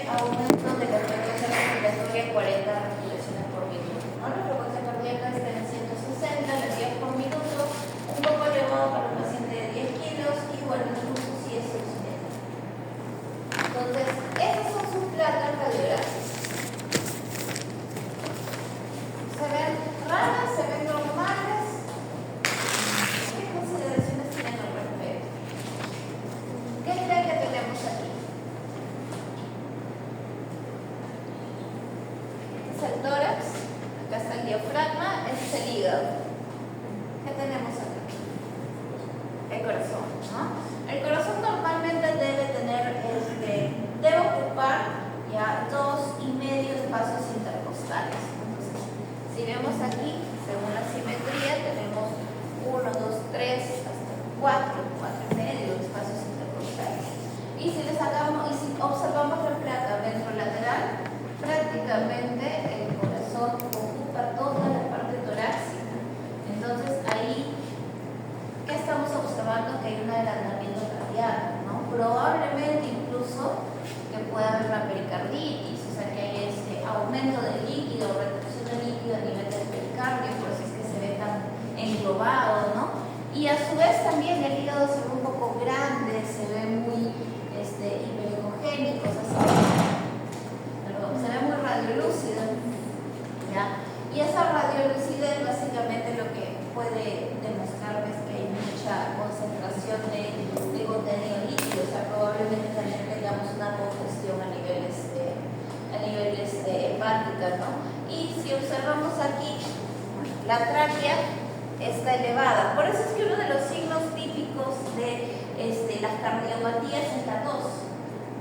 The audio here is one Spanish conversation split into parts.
aumento de la frecuencia respiratoria 40 respiraciones por minuto, ¿no? La frecuencia cardíaca está en 160 latidos por minuto, un poco elevado para un paciente de 10 kilos y bueno, el flujo sí es suficiente. Entonces, esas son sus placas radiográficas. ¿Se ven raras? ¿Se ven normales? ¿Qué consideraciones tienen al respecto? ¿Qué creen que tenemos aquí? Este es el tórax, acá está el diafragma, este es el hígado. ¿Qué tenemos acá? El corazón, ¿no? El corazón normalmente debe ocupar ya 2,5 espacios intercostales. Entonces, si vemos aquí, según la simetría, tenemos 1, 2, 3, hasta 4,5 espacios intercostales. Y si observamos la placa ventrolateral, prácticamente el corazón ocupa toda la parte torácica. Entonces ahí, ¿qué estamos observando? Que hay un adelantamiento cardíaco, ¿no? Probablemente incluso que pueda haber una pericarditis, o sea que hay este aumento de líquido, retención de líquido a nivel del pericardio, por eso es que se ve tan englobado, ¿no? Y a su vez también el hígado se ve un poco grande, se ve muy hiperecogénico, se ve muy radiolúcido, ¿ya? Y esa radiolucidez básicamente lo que puede demostrar es que hay mucha concentración de contenido líquido, o sea, probablemente también tengamos una congestión a nivel hepática, ¿no? Y si observamos aquí, la tráquea está elevada. Por eso es que uno de los signos típicos de las cardiopatías es la tos,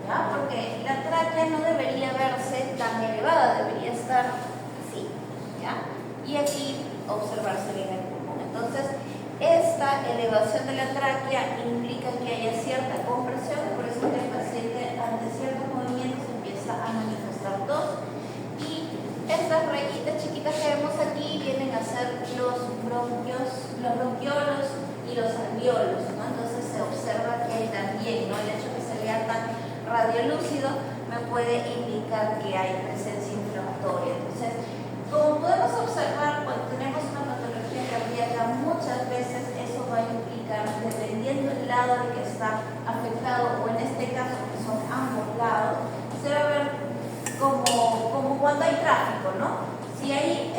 ¿ya? Porque la tráquea no debería verse tan elevada, debería estar así, ¿ya? Y aquí observarse bien el pulmón. Entonces, esta elevación de la tráquea implica que haya cierta compresión, por eso que el paciente ante ciertos movimientos empieza a manifestar tos. Y estas rayitas chiquitas que vemos aquí vienen a ser los bronquiolos y los alveolos, ¿no? Entonces se observa que también, ¿no? El hecho de que se vea tan radiolúcido me puede indicar que hay presencia inflamatoria. Entonces, como podemos observar, cuando tenemos una patología cardíaca, muchas veces eso va a implicar, dependiendo del lado al que está afectado, o en este caso que son ambos lados, se va a ver como cuando hay tráfico, ¿no? Si hay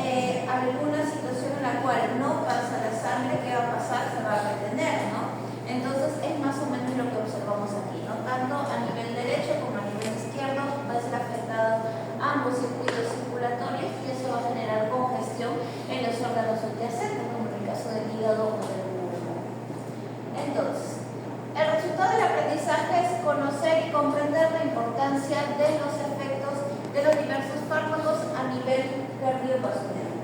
alguna situación en la cual no pasa la sangre, ¿qué va a pasar? Se va a retener, ¿no? Entonces es más o menos lo que observamos aquí, ¿no? Tanto a nivel derecho como a nivel izquierdo va a ser afectado ambos circuitos circulatorios y eso va a generar congestión en los órganos subyacentes, como en el caso del hígado o del pulmón. Entonces, el resultado del aprendizaje es conocer y comprender la importancia de los efectos de los diversos fármacos a nivel cardiovascular.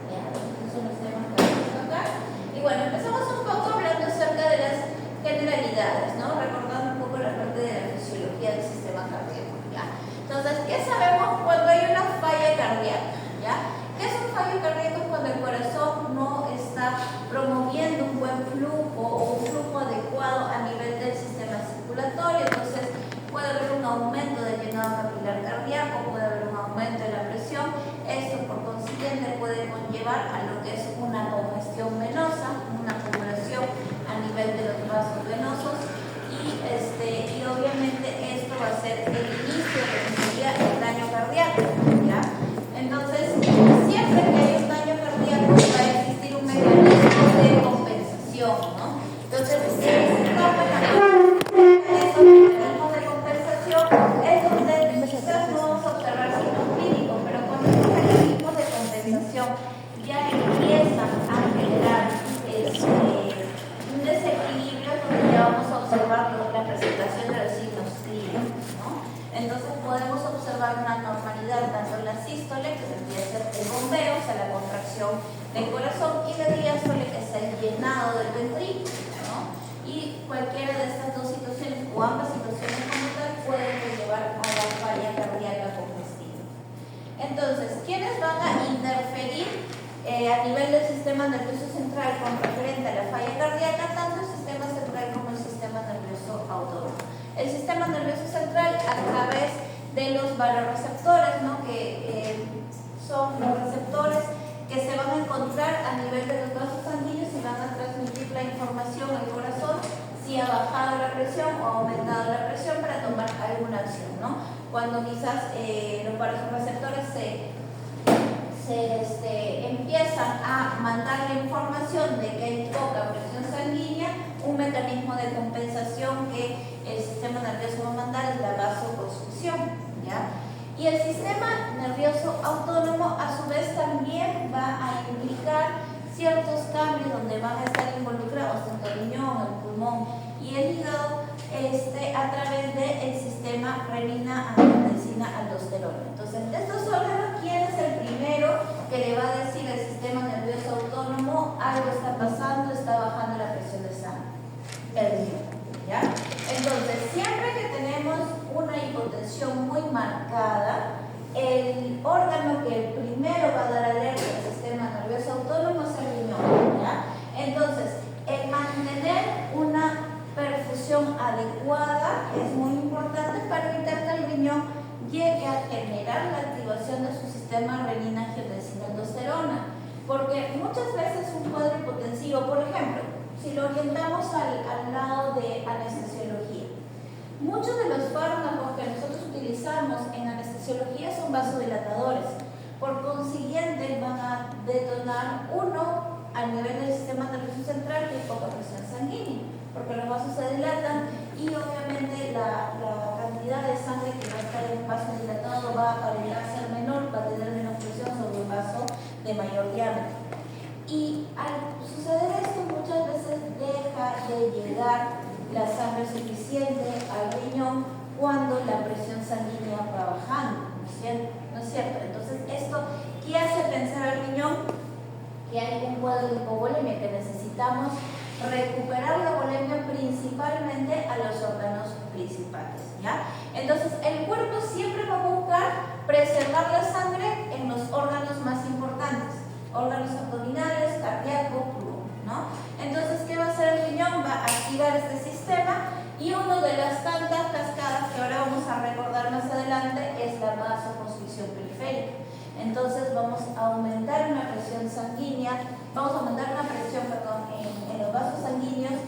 Ya, estos son los temas que vamos a tocar. Y bueno, empezamos un poco hablando acerca de las generalidades, ¿no? Recordando un poco la parte de la fisiología del sistema cardíaco, ¿ya? Entonces, ¿qué sabemos cuando hay una falla cardíaca? ¿Ya? ¿Qué es un fallo cardíaco? Cuando el corazón no está promoviendo un buen flujo o un flujo adecuado a nivel del sistema circulatorio. Entonces, puede haber un aumento del llenado capilar cardíaco, puede haber un aumento de la presión. Esto, por consiguiente, puede conllevar a lo que es una congestión venosa, una acumulación a nivel de los vasos venosos y obviamente esto va a ser el inicio de lo que sería el daño cardíaco, ¿ya? Entonces, siempre que hay un daño cardíaco va a existir un mecanismo de compensación, ¿no? Entonces, si existen esos mecanismos de compensación, es donde quizás no vamos a observar signos clínicos, pero cuando estos mecanismos de compensación ya empiezan a generar un desequilibrio, donde ya vamos a observar la presentación de los signos clínicos, ¿no? Entonces podemos observar una normalidad tanto en la sístole, que tendría que ser el bombeo, o sea, la contracción del corazón, y la diástole, que es el llenado del ventrículo, ¿no? Y cualquiera de estas dos situaciones, o ambas situaciones como tal, pueden llevar a la falla cardíaca congestiva. Entonces, ¿quiénes van a interferir a nivel del sistema nervioso central con referente a la falla cardíaca? Tanto el sistema central como el sistema nervioso autónomo. El sistema nervioso central, a través de los vasoreceptores, ¿no? Que son los receptores que se van a encontrar a nivel de los vasos sanguíneos y van a transmitir la información al corazón si ha bajado la presión o ha aumentado la presión para tomar alguna acción, ¿no? Cuando quizás los vasoreceptores empiezan a mandar la información de que hay poca presión sanguínea, un mecanismo de compensación que el sistema nervioso va a mandar es la vasoconstricción, ¿ya? Y el sistema nervioso autónomo a su vez también va a implicar ciertos cambios donde van a estar involucrados tanto el riñón, el pulmón y el hígado a través del sistema renina, angiotensina, aldosterona. Entonces, de estos órganos, ¿quién es el primero que le va a decir al sistema nervioso autónomo algo está pasando, está bajando la presión de sangre? El riñón, ¿ya? Entonces, siempre que tenemos una hipotensión muy marcada, el órgano que primero va a dar alerta al sistema nervioso autónomo es el riñón, ¿ya? Entonces, el mantener una perfusión adecuada es muy importante para evitar que el riñón llegue a generar la activación de su sistema renina, angiotensina, aldosterona, porque muchas veces un cuadro hipotensivo, por ejemplo, si lo orientamos al lado de anestesiología, muchos de los fármacos que nosotros utilizamos en anestesiología son vasodilatadores. Por consiguiente, van a detonar uno al nivel del sistema nervioso central que hay poca presión sanguínea, porque los vasos se dilatan y obviamente la cantidad de sangre que va a estar en un vaso dilatado va a ser menor, va a tener menos presión sobre un vaso de mayor diámetro. Y al suceder esto, muchas veces deja de llegar la sangre suficiente al riñón cuando la presión sanguínea va bajando, ¿no es cierto? Entonces, ¿esto qué hace pensar al riñón? Que hay un cuadro de hipovolemia, que necesitamos recuperar la volemia principalmente a los órganos principales, ¿ya? Entonces, el cuerpo siempre va a buscar preservar la sangre en los órganos más importantes, órganos abdominales, cardíaco, pulmón, ¿no? Entonces, ¿qué va a hacer el riñón? Va a activar este sistema y una de las tantas cascadas que ahora vamos a recordar más adelante es la vasoconstricción periférica. Entonces vamos a aumentar una presión sanguínea, en los vasos sanguíneos.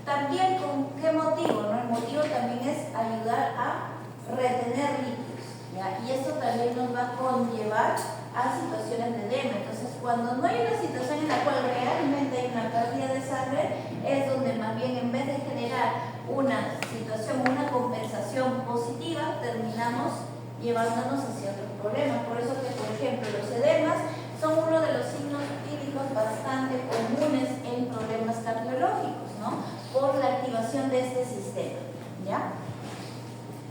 También, ¿con qué motivo? ¿No? El motivo también es ayudar a retener líquidos, ¿ya? Y eso también nos va a conllevar a situaciones de edema. Entonces, cuando no hay una situación en la cual realmente hay una pérdida de sangre, es donde más bien en vez de generar una situación, una compensación positiva, terminamos llevándonos hacia otros problemas. Por eso que, por ejemplo, los edemas son uno de los signos clínicos bastante comunes en problemas cardiológicos, ¿no? Por la activación de este sistema, ¿ya?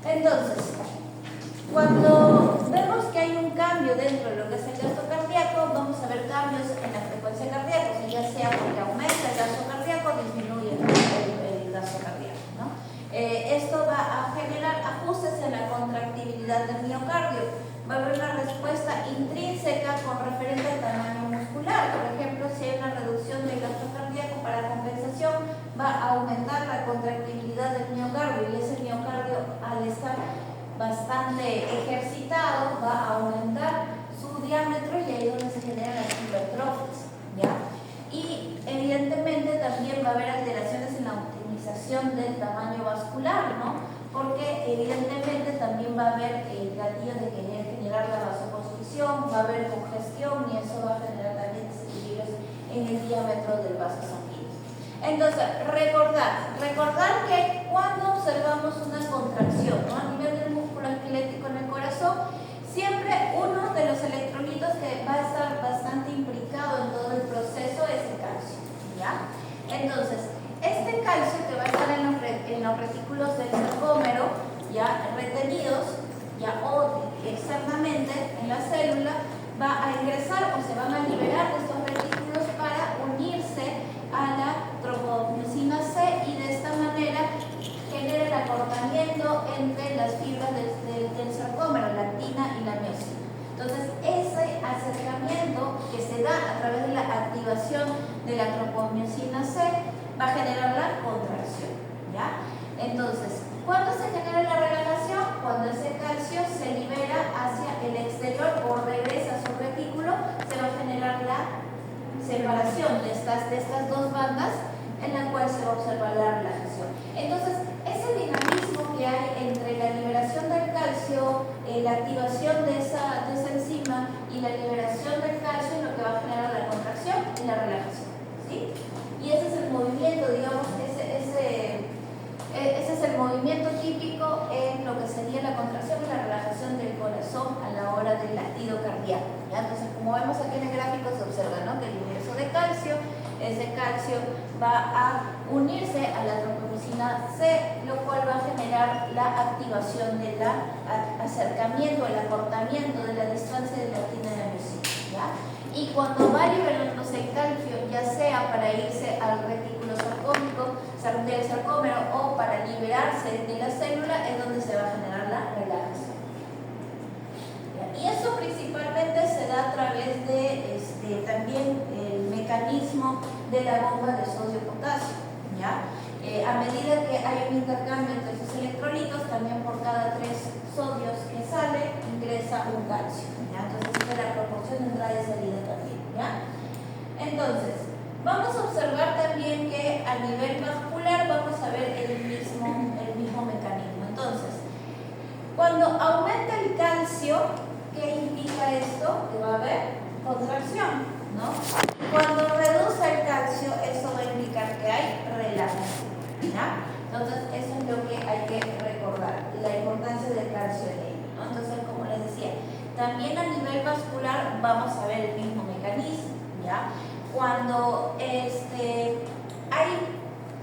Entonces, cuando vemos que hay un cambio dentro de lo que es el gasto cardíaco, vamos a ver cambios en la frecuencia cardíaca, o sea, ya sea porque aumenta el gasto cardíaco o disminuye el gasto cardíaco, ¿no? Esto va a generar ajustes en la contractibilidad del miocardio. Va a haber una respuesta intrínseca con referente al tamaño muscular. Por ejemplo, si hay una reducción del gasto cardíaco para compensación, va a aumentar la contractibilidad del miocardio y ese miocardio, al estar bastante ejercitado, va a aumentar su diámetro y ahí es donde se generan las hipertrofias, ¿ya? Y evidentemente también va a haber alteraciones en la optimización del tamaño vascular, ¿no? Porque evidentemente también va a haber el gatillo de generar la vasoconstricción, va a haber congestión y eso va a generar también desequilibrios en el diámetro del vaso sanguíneo. Entonces, recordar que cuando observamos una contracción, ¿no? A nivel del músculo esquelético en el corazón, siempre uno de los electrolitos que va a estar bastante implicado en todo el proceso es el calcio, ¿ya? Entonces, este calcio que va a estar en los retículos del sarcómero, ya retenidos, ya o externamente en la célula, va a ingresar o se van a liberar de estos retículos para unirse a la tropomiosina C y de esta manera genera el acortamiento entre las fibras del sarcómero, la actina y la miosina. Entonces, ese acercamiento que se da a través de la activación de la tropomiosina C va a generar la contracción, ¿ya? Entonces, ¿cuándo se genera la relajación? Cuando ese calcio se ese calcio va a unirse a la trombocina C, lo cual va a generar la activación del acercamiento, el acortamiento de la distancia de la actina y la miosina, ¿ya? Y cuando va liberándose el calcio, ya sea para irse al retículo sarcómico, del sarcómero, o para liberarse de la célula, es donde se va a generar la relajación. Y eso principalmente se da a través de también el mecanismo de la bomba de sodio-potasio, ¿ya? A medida que hay un intercambio entre esos electrolitos, también por cada 3 sodios que sale, ingresa un calcio, ¿ya? Entonces, esta es la proporción de entrada y salida también, ¿ya? Entonces, vamos a observar también que a nivel vascular vamos a ver el mismo mecanismo. Entonces, cuando aumenta el calcio, ¿qué implica esto? Que va a haber contracción, ¿no? Cuando reduce el calcio, eso va a indicar que hay relajación, ¿ya? Entonces, eso es lo que hay que recordar, la importancia del calcio en ello, ¿no? Entonces, como les decía, también a nivel vascular vamos a ver el mismo mecanismo, ¿ya? Cuando hay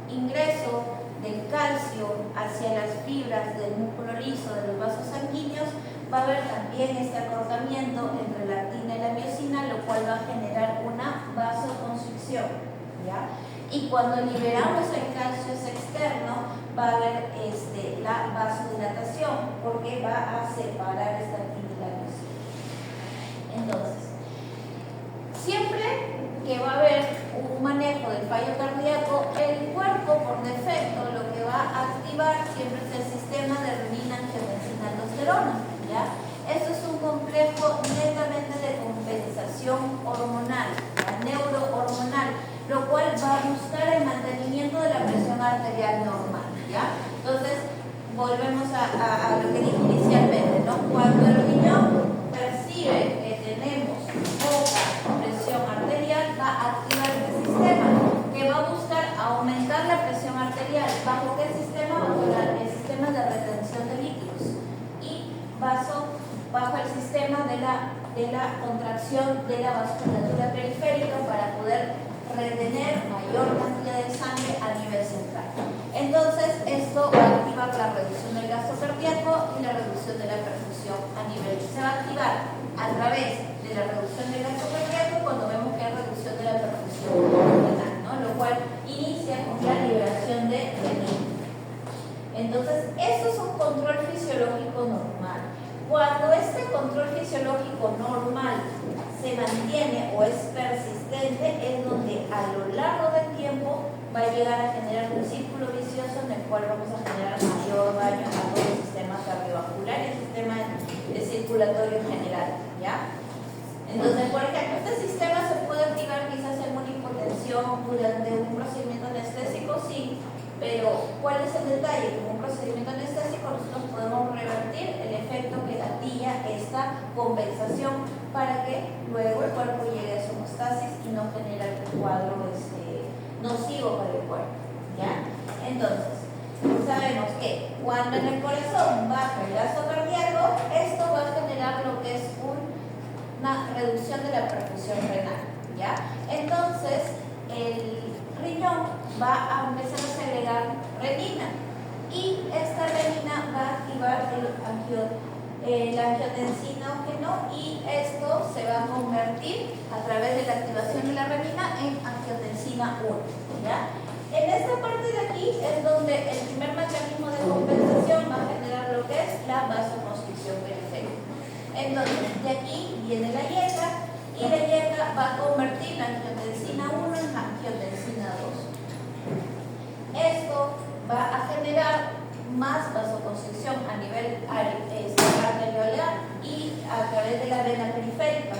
ingreso del calcio hacia las fibras del músculo liso de los vasos sanguíneos, va a haber también este acortamiento entre la actina y la miosina, lo cual va a generar una vasoconstricción, ¿ya? Y cuando liberamos el calcio externo, va a haber la vasodilatación, porque va a separar esta actina y la miosina. Entonces, siempre que va a haber un manejo del fallo cardíaco, el cuerpo por defecto lo que va a activar siempre es el sistema de renina, angiotensina, aldosterona, ¿ya? Esto es un complejo netamente de compensación hormonal, neurohormonal, lo cual va a buscar el mantenimiento de la presión arterial normal, ¿ya? Entonces, volvemos a lo que dije inicialmente, ¿no? Cuando el riñón percibe que tenemos poca presión arterial, va a activar este sistema que va a buscar aumentar la presión arterial. ¿Bajo qué sistema? Bajo el sistema de retención de líquidos y bajo el sistema de la contracción de la vasculatura periférica para poder retener mayor cantidad de sangre a nivel central. Entonces, esto va a activar la reducción del gasto cardíaco y la reducción de la perfusión a nivel. Se va a activar a través de la reducción del gasto cardíaco cuando vemos que hay reducción de la perfusión renal, ¿no? Lo cual inicia con la liberación de renina. Entonces, eso es un control fisiológico normal. Cuando este control fisiológico normal se mantiene o es persistente, es donde a lo largo del tiempo va a llegar a generar un círculo vicioso en el cual vamos a generar mayor daño a todo el sistema cardiovascular y el sistema circulatorio en general, ¿ya? Entonces, por ejemplo, este sistema se puede activar quizás en una hipotensión durante un procedimiento anestésico, sí, pero ¿cuál es el detalle? Con un procedimiento anestésico nosotros podemos revertir el efecto que gatilla esta compensación para que luego el cuerpo llegue a su homeostasis y no genere un cuadro nocivo para el cuerpo, ¿ya? Entonces, sabemos que cuando en el corazón baja el gasto cardíaco, esto va a generar lo que es una reducción de la perfusión renal, ¿ya? Entonces, el riñón va a empezar a segregar renina y esta renina va a activar la angiotensinógeno y esto se va a convertir a través de la activación de la renina en angiotensina 1, ¿ya? En esta parte de aquí es donde el primer mecanismo de compensación va a generar lo que es la vasoconstricción periférica. Entonces, de aquí viene la YECA y la YECA va a convertir la angiotensina 1 en angiotensina 2. Esto va a generar más vasoconstricción a nivel arteriolar y a través de la vena periférica,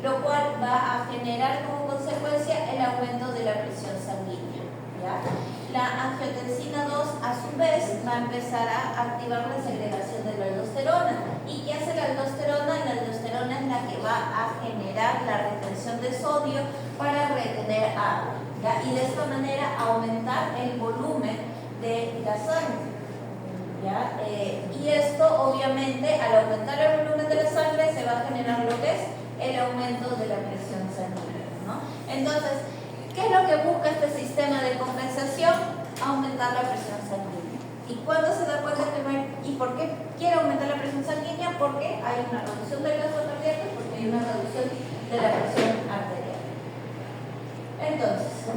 lo cual va a generar como consecuencia el aumento de la presión sanguínea, ¿ya? La angiotensina 2 a su vez va a empezar a activar la segregación de la aldosterona. ¿Y qué hace la aldosterona? La aldosterona es la que va a generar la retención de sodio para retener agua, ¿ya? Y de esta manera aumentar el volumen de la sangre, ¿ya? Y esto obviamente al aumentar el volumen de la sangre se va a generar lo que es el aumento de la presión sanguínea, ¿no? Entonces, ¿Qué es lo que busca este sistema de compensación? Aumentar la presión sanguínea. ¿Y cuándo se da cuenta y por qué quiere aumentar la presión sanguínea? Porque hay una reducción del gasto cardíaco y porque hay una reducción de la presión arterial. Entonces,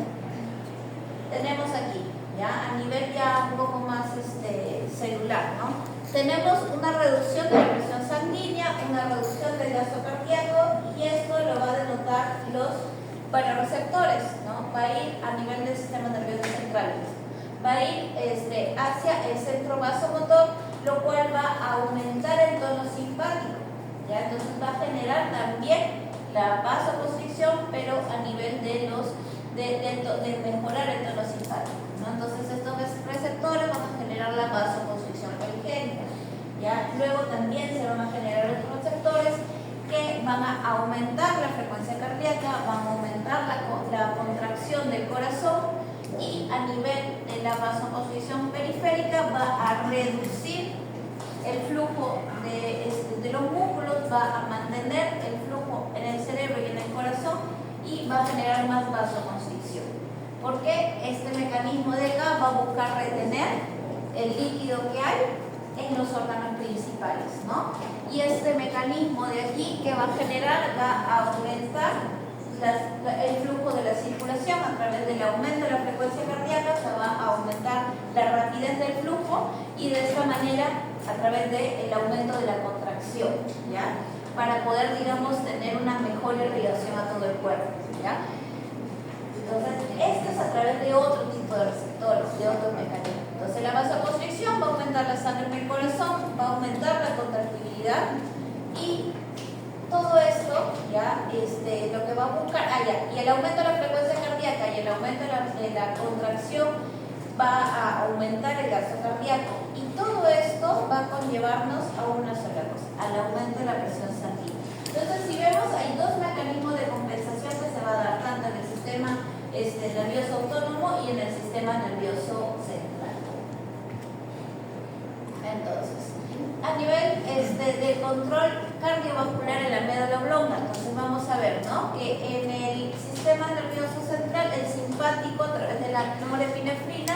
tenemos aquí, ya a nivel ya un poco más celular, ¿no? Tenemos una reducción de la presión sanguínea, una reducción del gasto cardíaco, y esto lo va a denotar los baroreceptores, ¿no? Va a ir a nivel del sistema nervioso central, va a ir hacia el centro vasomotor, lo cual va a aumentar el tono simpático, ¿ya? Entonces va a generar también la vasoconstricción, pero a nivel de mejorar el tono simpático, ¿no? Entonces estos receptores van a generar la vasoconstricción perigénica, ¿ya? Luego también se van a generar otros receptores que van a aumentar la frecuencia cardíaca, van a aumentar la contracción del corazón, y a nivel de la vasoconstricción periférica va a reducir el flujo de los músculos, va a mantener el flujo en el cerebro y en el corazón, y va a generar más vasoconstricción. Porque este mecanismo de acá va a buscar retener el líquido que hay en los órganos principales, ¿no? Y este mecanismo de aquí que va a generar, va a aumentar el flujo de la circulación a través del aumento de la frecuencia cardíaca, se va a aumentar la rapidez del flujo, y de esta manera a través del aumento de la contracción, ¿ya? Para poder, digamos, tener una mejor irrigación a todo el cuerpo, ¿ya? Entonces, esto es a través de otro tipo de receptores, de otros mecanismos. Entonces, la vasoconstricción va a aumentar la sangre en el corazón, va a aumentar la contractibilidad, y todo esto, ya, lo que va a buscar, y el aumento de la frecuencia cardíaca y el aumento de la contracción va a aumentar el gasto cardíaco, y todo esto va a conllevarnos a una sola cosa, al aumento de la presión sanguínea. Entonces, si vemos, hay dos mecanismos de compensación que se va a dar tanto en el sistema nervioso autónomo y en el sistema nervioso central. Entonces, a nivel de control cardiovascular en la médula oblonga, entonces vamos a ver, ¿no?, que en el sistema nervioso central, el simpático, a través de la norepinefrina,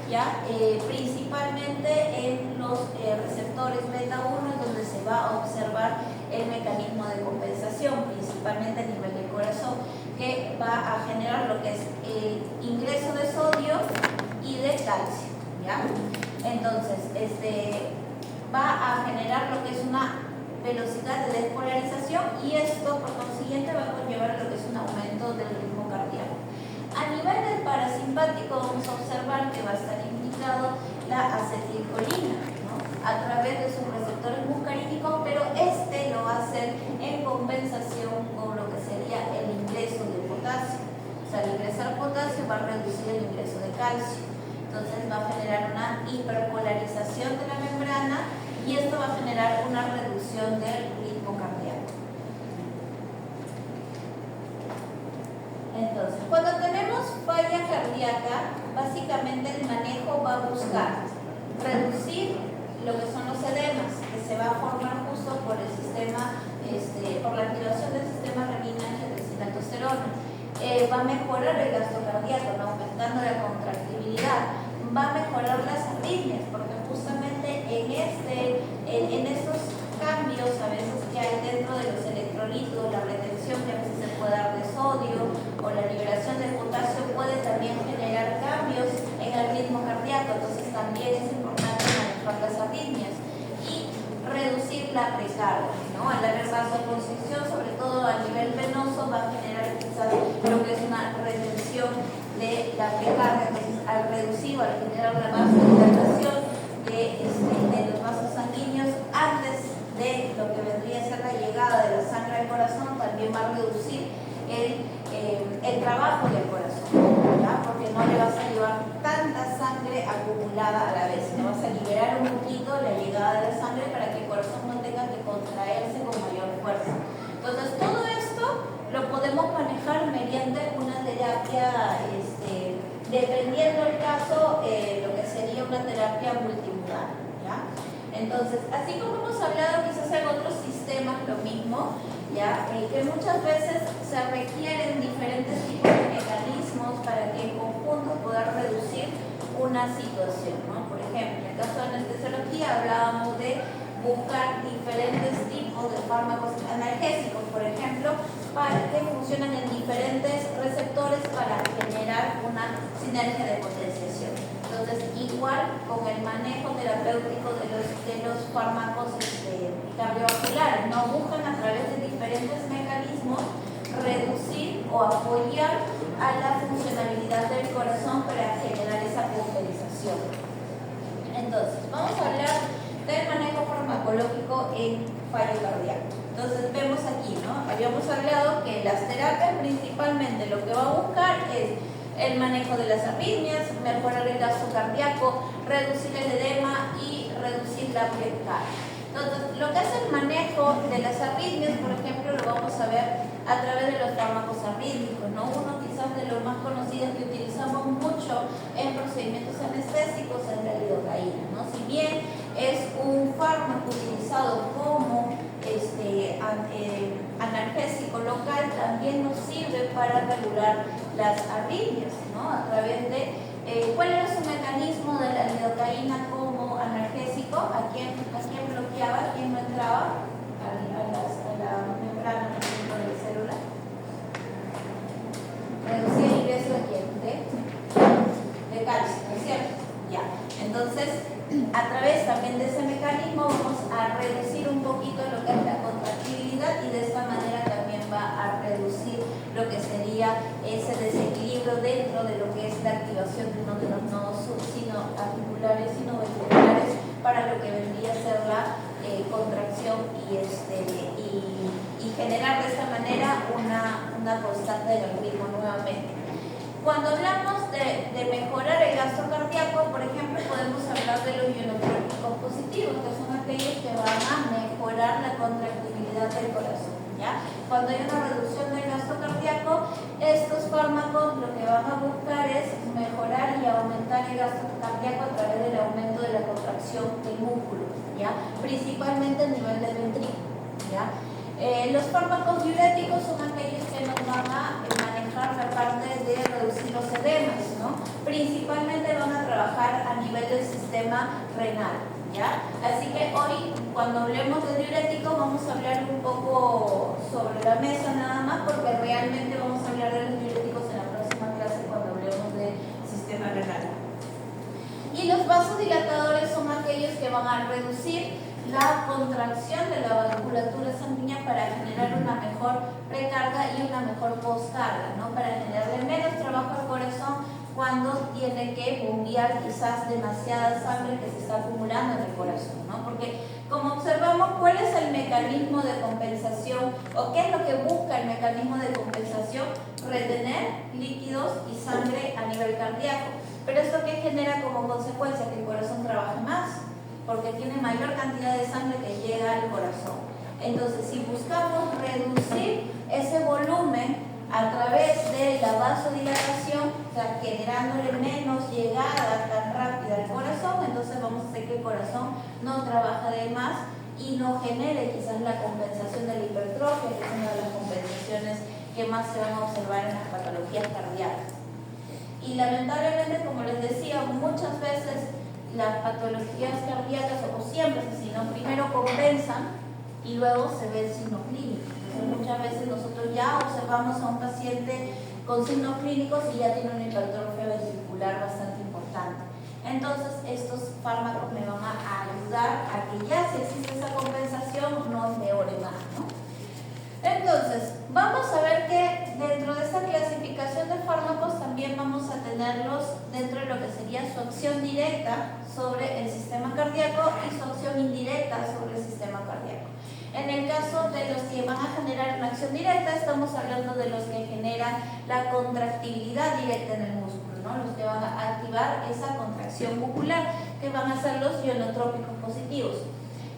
ya, principalmente en los receptores beta 1, donde se va a observar el mecanismo de compensación, principalmente a nivel del corazón, que va a generar lo que es el ingreso de sodio y de calcio, ¿ya? Entonces, va a generar lo que es una velocidad de despolarización, y esto por consiguiente va a conllevar lo que es un aumento del ritmo cardíaco. A nivel del parasimpático vamos a observar que va a estar indicado la acetilcolina, ¿no?, a través de sus receptores muscarínicos, pero lo va a hacer en compensación con lo que sería el ingreso de potasio. O sea, al ingresar potasio va a reducir el ingreso de calcio. Entonces va a generar una hiperpolarización de la membrana, y esto va a generar una reducción del ritmo cardíaco. Entonces, cuando tenemos falla cardíaca, básicamente el manejo va a buscar reducir lo que son los edemas, que se va a formar justo por el sistema, por la activación del sistema renina-angiotensina-aldosterona. Va a mejorar el gasto cardíaco, ¿no?, aumentando la contractibilidad. Va a mejorar las arritmias, porque justamente en estos cambios a veces que hay dentro de los electrolitos, la retención que a veces se puede dar de sodio o la liberación de potasio, puede también generar cambios en el ritmo cardíaco. Entonces también es importante manejar las arritmias y reducir la precarga, ¿no? Al haber vasoconstricción, sobre todo a nivel venoso, va a generar quizás lo que es una retención de la precarga. Entonces, al reducir, al generar la vasodilatación de los vasos sanguíneos antes de lo que vendría a ser la llegada de la sangre al corazón, también va a reducir el trabajo del corazón, ¿ya? Porque no le vas a llevar tanta sangre acumulada a la vez, le vas a liberar un poquito la llegada de la sangre para que el corazón no tenga que contraerse con mayor fuerza. Entonces, todo esto lo podemos manejar mediante una terapia, dependiendo del caso, lo que sería una terapia multimodal, ¿ya? Entonces, así como hemos hablado, quizás en otros sistemas lo mismo, ¿ya? Que muchas veces se requieren diferentes tipos de mecanismos en conjunto poder reducir una situación, ¿no? Por ejemplo, en el caso de anestesiología hablábamos de buscar diferentes tipos de fármacos analgésicos, por ejemplo, para que funcionan en diferentes receptores para generar una sinergia de potenciación. Entonces, igual con el manejo terapéutico de los fármacos cardiovasculares, ¿no? Buscan a través de diferentes mecanismos reducir o apoyar a la funcionalidad del corazón para generar esa compensación. Entonces, vamos a hablar del manejo farmacológico en fallo cardíaco. Entonces, vemos aquí, ¿no? Habíamos hablado que las terapias principalmente lo que va a buscar es el manejo de las arritmias, mejorar el gasto cardíaco, reducir el edema y reducir la precardia. Entonces, lo que hace el manejo de las arritmias, por ejemplo, lo vamos a ver a través de los fármacos arrítmicos, ¿no? Uno quizás de los más conocidos que utilizamos mucho en procedimientos anestésicos es la lidocaína, ¿no? Si bien es un fármaco utilizado como analgésico local, también nos sirve para regular las arritmias, ¿no? A través de ¿cuál era su mecanismo de la lidocaína como analgésico? ¿A quién bloqueaba? ¿A quién no entraba a la membrana, por ejemplo, de la célula? Reducía el ingreso de quién? De calcio, ¿no es cierto? Ya. Entonces, a través también de ese mecanismo vamos a reducir un poquito lo que es la contractibilidad y de esta manera también va a reducir lo que sería ese desequilibrio dentro de lo que es la activación de uno de los nodos articulares y no ventriculares para lo que vendría a ser la contracción y generar de esta manera una constante del ritmo nuevamente. Cuando hablamos de mejorar el gasto cardíaco, por ejemplo, podemos hablar de los ionotrópicos positivos, que son aquellos que van a mejorar la contractibilidad del corazón, ¿ya? Cuando hay una reducción del gasto cardíaco, estos fármacos lo que van a buscar es mejorar y aumentar el gasto cardíaco a través del aumento de la contracción del músculo, ¿ya? Principalmente a nivel del ventrículo, ¿ya? Los fármacos diuréticos son aquellos que nos van a manejar la parte de reducir los edemas, ¿no? Principalmente van a trabajar a nivel del sistema renal, ¿ya? Así que hoy, cuando hablemos de diuréticos, vamos a hablar un poco sobre la mesa nada más, porque realmente vamos a hablar de los diuréticos en la próxima clase cuando hablemos del sistema renal. Y los vasodilatadores son aquellos que van a reducir la contracción de la vasculatura sanguínea para generar una mejor precarga y una mejor postcarga, ¿no? Para generarle menos trabajo al corazón cuando tiene que bombear quizás demasiada sangre que se está acumulando en el corazón, ¿no? Porque como observamos, ¿cuál es el mecanismo de compensación o qué es lo que busca el mecanismo de compensación? Retener líquidos y sangre a nivel cardíaco. Pero esto que genera como consecuencia que el corazón trabaje más, porque tiene mayor cantidad de sangre que llega al corazón. Entonces, si buscamos reducir ese volumen a través de la vasodilatación, o sea, generándole menos llegada tan rápida al corazón, entonces vamos a hacer que el corazón no trabaje de más y no genere quizás la compensación de la hipertrofia, que es una de las compensaciones que más se van a observar en las patologías cardíacas. Y lamentablemente, como les decía, muchas veces las patologías cardíacas, o siempre es así, ¿no? Primero compensan y luego se ve el signo clínico. Entonces, muchas veces nosotros ya observamos a un paciente con signos clínicos y ya tiene una hipertrofia ventricular bastante importante. Entonces, estos fármacos me van a ayudar a que ya si existe esa compensación no empeore más, ¿no? Entonces, vamos a ver que dentro de esta clasificación de fármacos también vamos a tenerlos dentro de lo que sería su acción directa sobre el sistema cardíaco y su acción indirecta sobre el sistema cardíaco. En el caso de los que van a generar una acción directa, estamos hablando de los que generan la contractibilidad directa en el músculo, ¿no? Los que van a activar esa contracción muscular, que van a ser los ionotrópicos positivos.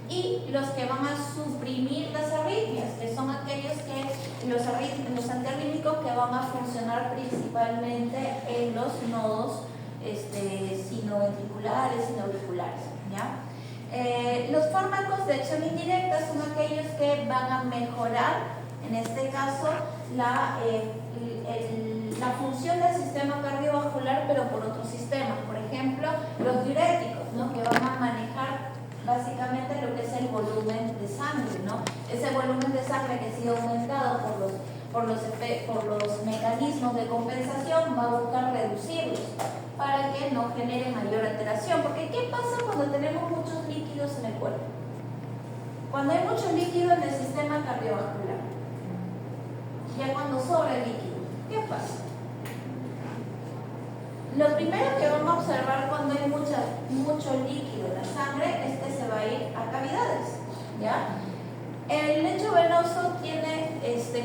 Y los que van a suprimir las arritmias, que son aquellos que los antiarrítmicos que van a funcionar principalmente en los nodos sinoventriculares y auriculares, ¿ya? Los fármacos de acción indirecta son aquellos que van a mejorar, en este caso, la función del sistema cardiovascular, pero por otros sistemas. Por ejemplo, los diuréticos, ¿no? Que van a manejar básicamente lo que es el volumen de sangre, ¿no? Ese volumen de sangre que ha sido aumentado por los mecanismos de compensación va a buscar reducirlos para que no genere mayor alteración. Porque ¿qué pasa cuando tenemos muchos líquidos en el cuerpo? Cuando hay mucho líquido en el sistema cardiovascular, ya cuando sobra el líquido, ¿qué pasa? Lo primero que vamos a observar cuando hay mucho líquido en la sangre es que se va a ir a cavidades, ¿ya? El lecho venoso tiene,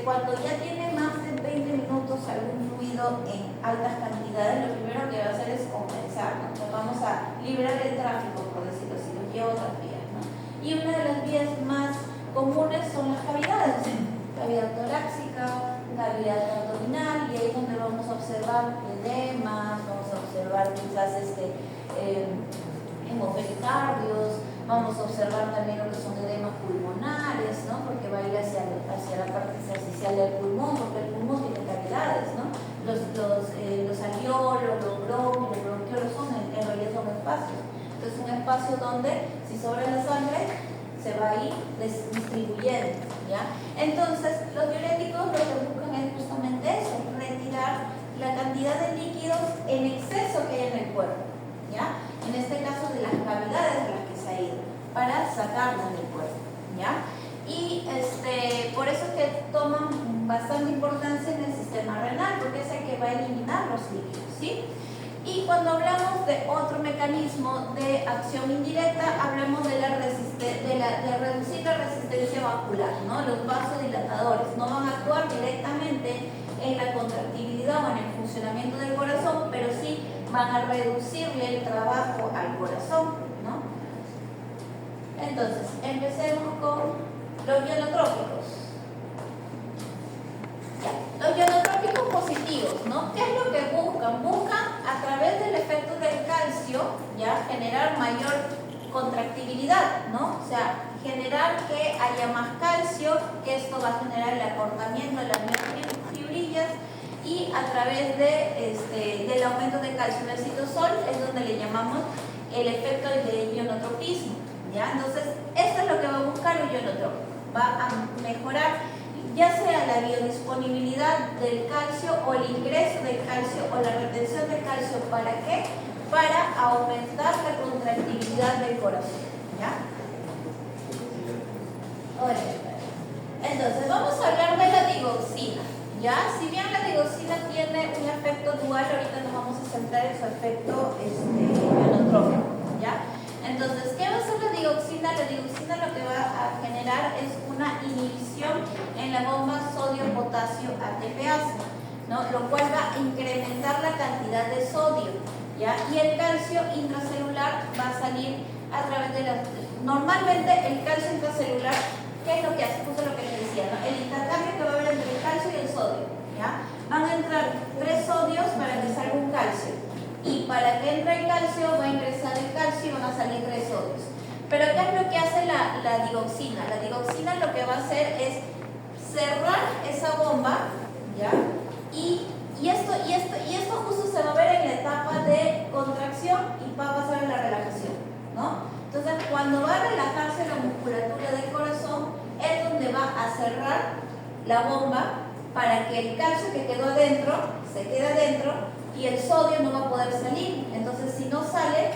cuando ya tiene más de 20 minutos algún fluido en altas cantidades, lo primero que va a hacer es compensar, ¿no? Entonces vamos a liberar el tráfico, por decirlo así, nos lleva a otras vías, ¿no? Y una de las vías más comunes son las cavidades, cavidad torácica, cavidad abdominal, y ahí es donde vamos a observar edemas, vamos a observar quizás hemopericardios, vamos a observar también lo que son edemas pulmonares, ¿no? Porque va a ir hacia la parte intersticial del pulmón, porque el pulmón tiene cavidades, ¿no? Los alveolos, los bronquiolos en realidad son espacios. Entonces un espacio donde si sobra la sangre se va a ir distribuyendo, ¿ya? Entonces los diuréticos lo que buscan es justamente eso, retirar la cantidad de líquidos en exceso que hay en el cuerpo, ¿ya? En este caso de las cavidades de las que se ha ido, para sacarlas del cuerpo, ¿ya? Y por eso es que toman bastante importancia en el sistema renal, porque es el que va a eliminar los líquidos, ¿sí? Y cuando hablamos de otro mecanismo de acción indirecta, hablamos de reducir la resistencia vascular, ¿no? Los vasodilatadores no van a actuar directamente en la contractibilidad o en el funcionamiento del corazón, pero sí van a reducirle el trabajo al corazón, ¿no? Entonces, empecemos con los ionotrópicos. Los ionotrópicos positivos, ¿no? ¿Qué es lo que buscan? Buscan a través del efecto del calcio, ya, generar mayor contractibilidad, ¿no? O sea, generar que haya más calcio, que esto va a generar el acortamiento de las miofibrillas, y a través del aumento de calcio en el citosol es donde le llamamos el efecto de ionotropismo, ¿ya? Entonces, esto es lo que va a buscar el ionotrópico, va a mejorar ya sea la biodisponibilidad del calcio o el ingreso del calcio o la retención del calcio. ¿Para qué? Para aumentar la contractibilidad del corazón, ¿ya? Entonces, vamos a hablar de la digoxina, ¿ya? Si bien la digoxina tiene un efecto dual, ahorita nos vamos a centrar en su efecto ionotrópico, ¿ya? Entonces, ¿qué va a hacer la digoxina? La digoxina lo que va a generar es una inhibición en la bomba sodio-potasio ATPase, ¿no? Lo cual va a incrementar la cantidad de sodio, ¿ya? Y el calcio intracelular va a salir a través de normalmente el calcio intracelular, ¿qué es lo que hace? Justo lo que les decía, ¿no? El intercambio que va a haber entre el calcio y el sodio, ¿ya? Van a entrar 3 sodios para que salga un calcio. Y para que entre el calcio va a ingresar el calcio y van a salir 3 sodios. Pero ¿qué es lo que hace la digoxina? La digoxina lo que va a hacer es cerrar esa bomba, ¿ya? Y esto justo se va a ver en la etapa de contracción y va a pasar en la relajación, ¿no? Entonces, cuando va a relajarse la musculatura del corazón, es donde va a cerrar la bomba para que el calcio que quedó adentro se quede adentro y el sodio no va a poder salir. Entonces, si no sale,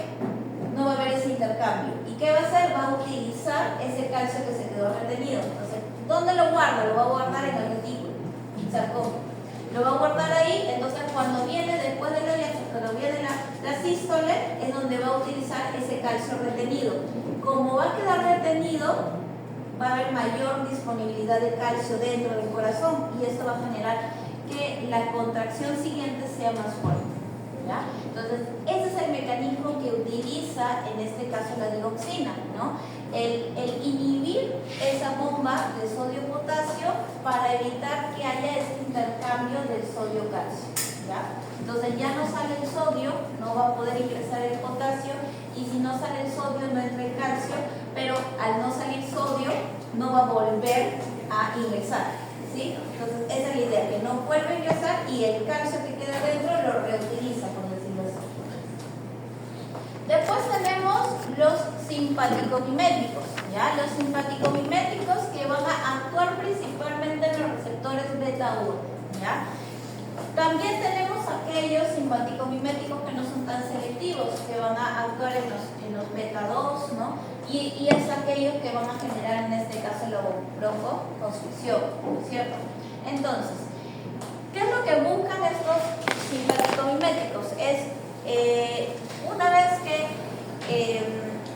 no va a haber ese intercambio. ¿Y qué va a hacer? Va a utilizar ese calcio que se quedó retenido. Entonces, ¿dónde lo guarda? Lo va a guardar en el retículo. O sea, ¿cómo? Lo va a guardar ahí. Entonces, cuando viene después de cuando viene la sístole, es donde va a utilizar ese calcio retenido. Como va a quedar retenido, va a haber mayor disponibilidad de calcio dentro del corazón y esto va a generar que la contracción siguiente sea más fuerte, ¿ya? Entonces, ese es el mecanismo que utiliza en este caso la digoxina, ¿no? El inhibir esa bomba de sodio-potasio para evitar que haya este intercambio del sodio-calcio, ¿ya? Entonces ya no sale el sodio, no va a poder ingresar el potasio, y si no sale el sodio no entra el calcio, pero al no salir sodio no va a volver a ingresar. ¿sí? Entonces, esa es la idea, que no vuelve a ingresar y el calcio que queda dentro lo reutiliza, por decirlo así. Después tenemos los simpaticomiméticos, ¿ya? Los simpaticomiméticos que van a actuar principalmente en los receptores beta 1, ¿ya? También tenemos aquellos simpaticomiméticos que no son tan selectivos, que van a actuar en los beta 2, ¿no? Y es aquellos que van a generar en este caso la broncoconstricción, ¿no es cierto? Entonces, ¿qué es lo que buscan estos simpaticomiméticos? Es una vez que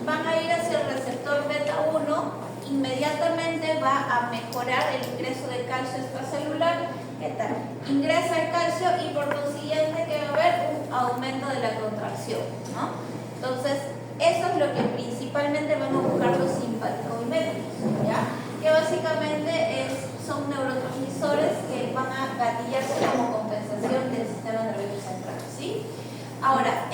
van a ir hacia el receptor beta 1, inmediatamente va a mejorar el ingreso de calcio extracelular. ¿Qué tal? Ingresa el calcio y por consiguiente que va a haber un aumento de la contracción, ¿no? Entonces, eso es lo que principalmente van a buscar los simpaticomiméticos, ¿ya? Que básicamente son neurotransmisores que van a gatillarse como compensación del sistema nervioso central, ¿sí? Ahora,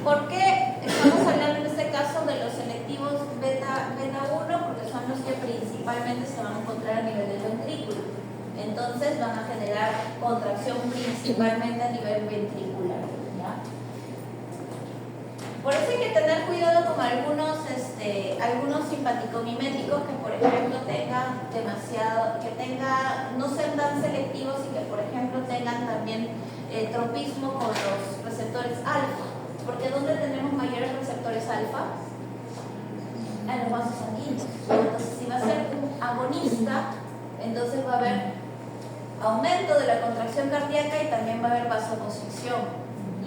¿por qué estamos hablando en este caso de los selectivos beta 1? Porque son los que principalmente se van a encontrar a nivel del ventrículo. Entonces van a generar contracción principalmente a nivel ventricular, ¿ya? Por eso hay que tener cuidado con algunos simpaticomiméticos que, por ejemplo, no sean tan selectivos y que, por ejemplo, tengan también tropismo con los receptores alfa. Porque ¿dónde tenemos mayores receptores alfa? En los vasos sanguíneos. Entonces, si va a ser un agonista, entonces va a haber aumento de la contracción cardíaca y también va a haber vasoconstricción.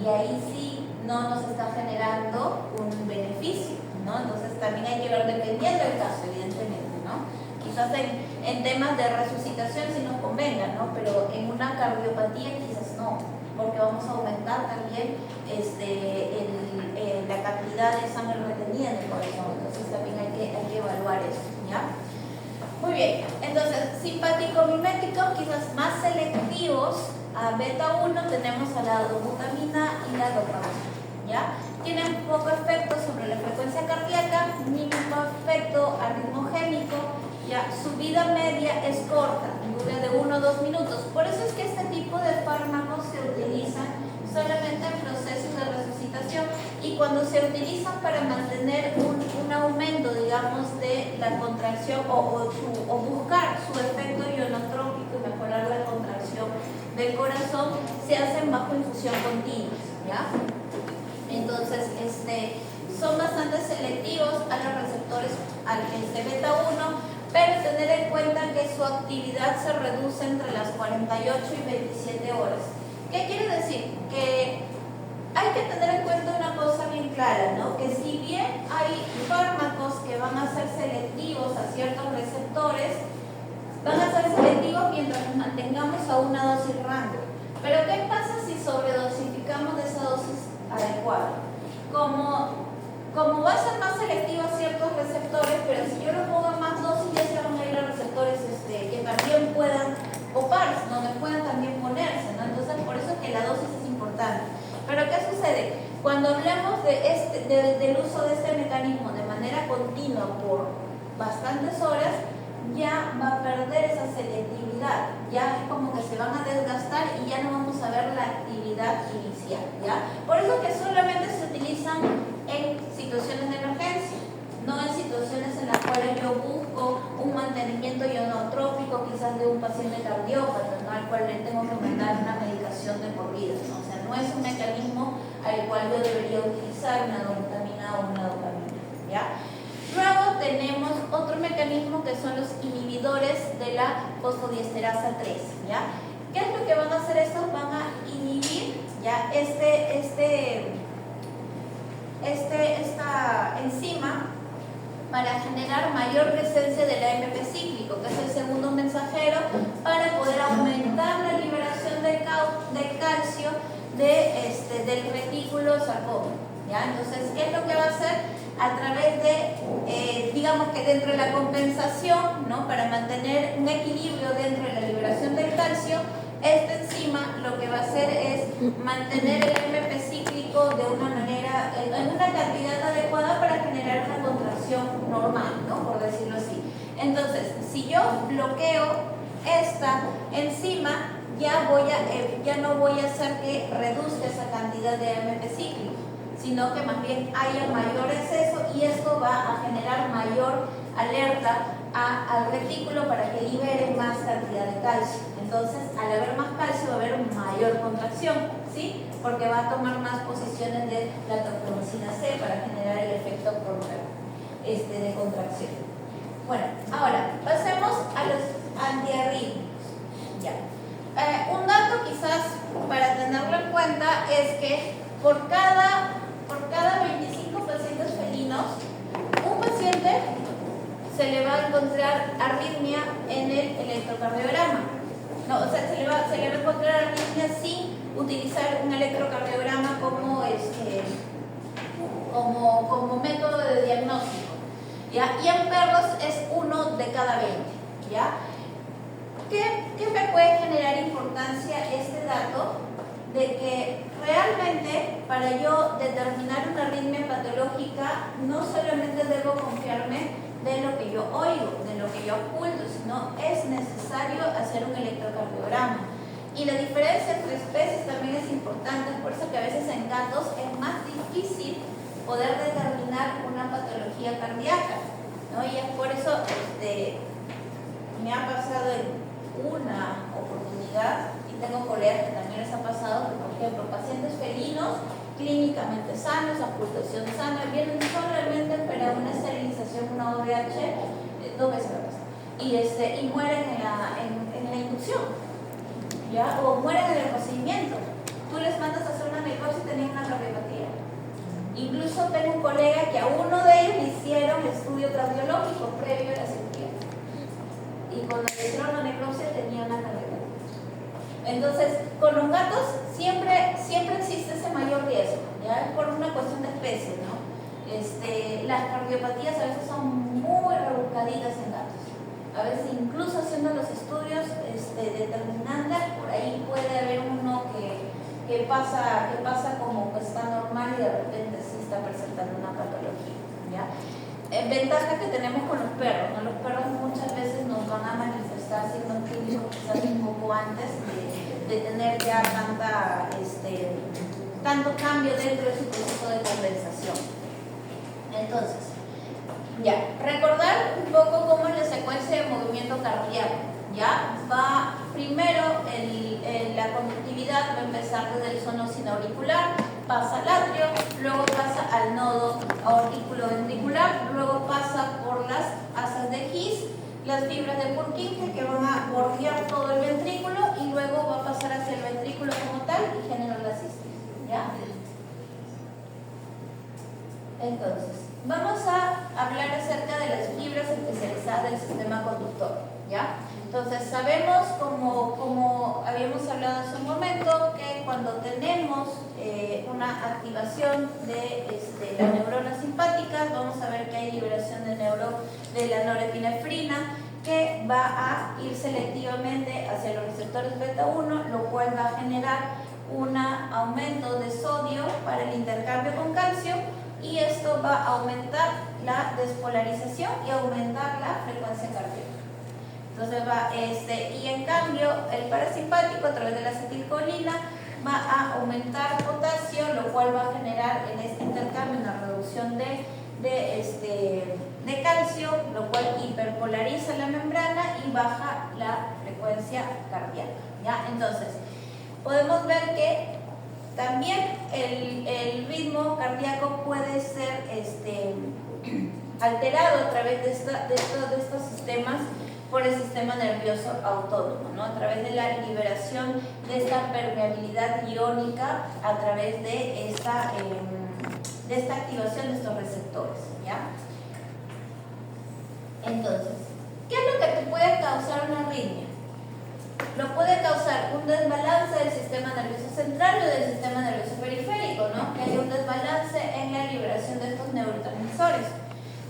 Y ahí sí no nos está generando un beneficio, ¿no? Entonces también hay que ver dependiendo del caso, evidentemente, ¿no? Quizás en temas de resucitación sí nos convenga, ¿no? Pero en una cardiopatía quizás no, porque vamos a aumentar también la cantidad de sangre retenida en el corazón. Entonces también hay que evaluar eso, ¿ya? Muy bien, entonces simpaticomiméticos quizás más selectivos a beta 1 tenemos a la dobutamina y la dopamina, ¿ya? Tienen poco efecto sobre la frecuencia cardíaca, mínimo efecto arritmogénico, ya su vida media es corta, dura de 1 o 2 minutos. Por eso es que este tipo de fármacos se utilizan solamente en procesos de resucitación y cuando se utilizan para mantener un aumento, digamos, de la contracción o buscar su efecto ionotrópico y mejorar la contracción del corazón, se hacen bajo infusión continua, ¿ya? Entonces, son bastante selectivos a los receptores beta 1, pero tener en cuenta que su actividad se reduce entre las 48 y 27 horas. ¿Qué quiere decir? Que hay que tener en cuenta una cosa bien clara, ¿no? Que si bien hay fármacos que van a ser selectivos a ciertos receptores, van a ser selectivos mientras nos mantengamos a una dosis rango. Pero ¿qué pasa si sobredosificamos de esa dosis adecuada? Como va a ser más selectivo a ciertos receptores, pero si yo lo pongo a más dosis ya se van a ir a receptores que también puedan coparse, donde puedan también ponerse, ¿no? Entonces por eso es que la dosis es importante. Pero ¿qué sucede? Cuando hablamos del uso de este mecanismo de manera continua por bastantes horas, ya va a perder esa selectividad, ya es como que se van a desgastar y ya no vamos a ver la actividad inicial, ¿ya? Por eso que solamente se utilizan en situaciones de emergencia, no en situaciones en las cuales yo busco un mantenimiento ionotrópico quizás de un paciente cardiópata, ¿no? Al cual le tengo que mandar una medicación de por vida, ¿no? O sea, no es un mecanismo al cual yo debería utilizar una dobutamina o una dopamina, ¿ya? Luego tenemos otro mecanismo que son los inhibidores de la fosfodiesterasa 3, ¿ya? ¿Qué es lo que van a hacer estos? Van a inhibir, ¿ya? Esta enzima para generar mayor presencia del AMP cíclico, que es el segundo mensajero, para poder aumentar la liberación del calcio del retículo sarcómico, ¿ya? Entonces, ¿qué es lo que va a hacer? A través de, digamos que dentro de la compensación, ¿no? Para mantener un equilibrio dentro de la liberación del calcio, esta enzima lo que va a hacer es mantener el AMP cíclico de una manera, en una cantidad adecuada para generar una contracción normal, ¿no? Por decirlo así. Entonces, si yo bloqueo esta enzima, ya no voy a hacer que reduzca esa cantidad de AMP cíclico, sino que más bien haya mayor exceso y esto va a generar mayor alerta al retículo para que libere más cantidad de calcio. Entonces, al haber más calcio va a haber mayor contracción, ¿sí? Porque va a tomar más posiciones de la tropomicina C para generar el efecto de contracción. Bueno, ahora pasemos a los antiarrítmicos. Ya. Un dato quizás para tenerlo en cuenta es que por cada 25 pacientes felinos, un paciente se le va a encontrar arritmia en el electrocardiograma. No, o sea, se le va a encontrar arritmia sin utilizar un electrocardiograma como método de diagnóstico, ¿ya? Y en perros es 1 de cada 20, ¿ya? ¿Qué me puede generar importancia este dato? De que realmente para yo determinar una arritmia patológica no solamente debo confiarme de lo que yo oigo, de lo que yo oculto, sino es necesario hacer un electrocardiograma. Y la diferencia entre especies también es importante, por eso que a veces en gatos es más difícil poder determinar una patología cardíaca, ¿no? Y es por eso me ha pasado en una oportunidad, y tengo colegas que también les ha pasado, que, por ejemplo, pacientes felinos clínicamente sanos, ocultación sana, vienen solamente para una esterilización, una OVH, 2 veces la pasa, y mueren en la inducción, ¿ya? O mueren en el procedimiento. Tú les mandas a hacer una necropsia y tenían una cardiopatía. Incluso tengo un colega que a uno de ellos le hicieron estudio cardiológico previo a la cirugía. Y cuando le hicieron la necropsia tenía una cardiopatía. Entonces, con los gatos siempre existe ese mayor riesgo, ya es por una cuestión de especie, ¿no? Las cardiopatías a veces son muy rebuscaditas en gatos. A veces incluso haciendo los estudios determinantes, por ahí puede haber uno que pasa como que está normal y de repente sí está presentando una patología, ¿ya? Ventaja que tenemos con los perros, ¿no? Los perros muchas veces nos van a manifestar signos clínicos quizás un poco antes de tener ya tanto cambio dentro de su proceso de condensación. Entonces, ya, recordar un poco cómo es la secuencia de movimiento cardíaco. Ya va primero la conductividad, va a empezar desde el sono sinauricular, pasa al atrio, luego pasa al nodo auriculoventricular, luego pasa por las asas de His, las fibras de Purkinje que van a bordear todo el ventrículo y luego va a pasar hacia el ventrículo como tal y generar la sístole, ¿ya? Entonces, vamos a hablar acerca de las fibras especializadas del sistema conductor, ¿ya? Entonces, sabemos, como habíamos hablado hace un momento, que cuando tenemos una activación de las neuronas simpáticas, vamos a ver que hay liberación de la norepinefrina, que va a ir selectivamente hacia los receptores beta-1, lo cual va a generar un aumento de sodio para el intercambio con calcio, y esto va a aumentar la despolarización y aumentar la frecuencia cardíaca. Entonces y en cambio el parasimpático a través de la acetilcolina va a aumentar potasio, lo cual va a generar en este intercambio una reducción de calcio, lo cual hiperpolariza la membrana y baja la frecuencia cardíaca, ¿ya? Entonces, podemos ver que también el ritmo cardíaco puede ser alterado a través de estos sistemas por el sistema nervioso autónomo, ¿no? A través de la liberación de esta permeabilidad iónica a través de esta activación de estos receptores, ¿ya? Entonces, ¿qué es lo que te puede causar una arritmia? Lo puede causar un desbalance del sistema nervioso central o del sistema nervioso periférico, ¿no? Que haya un desbalance en la liberación de estos neurotransmisores.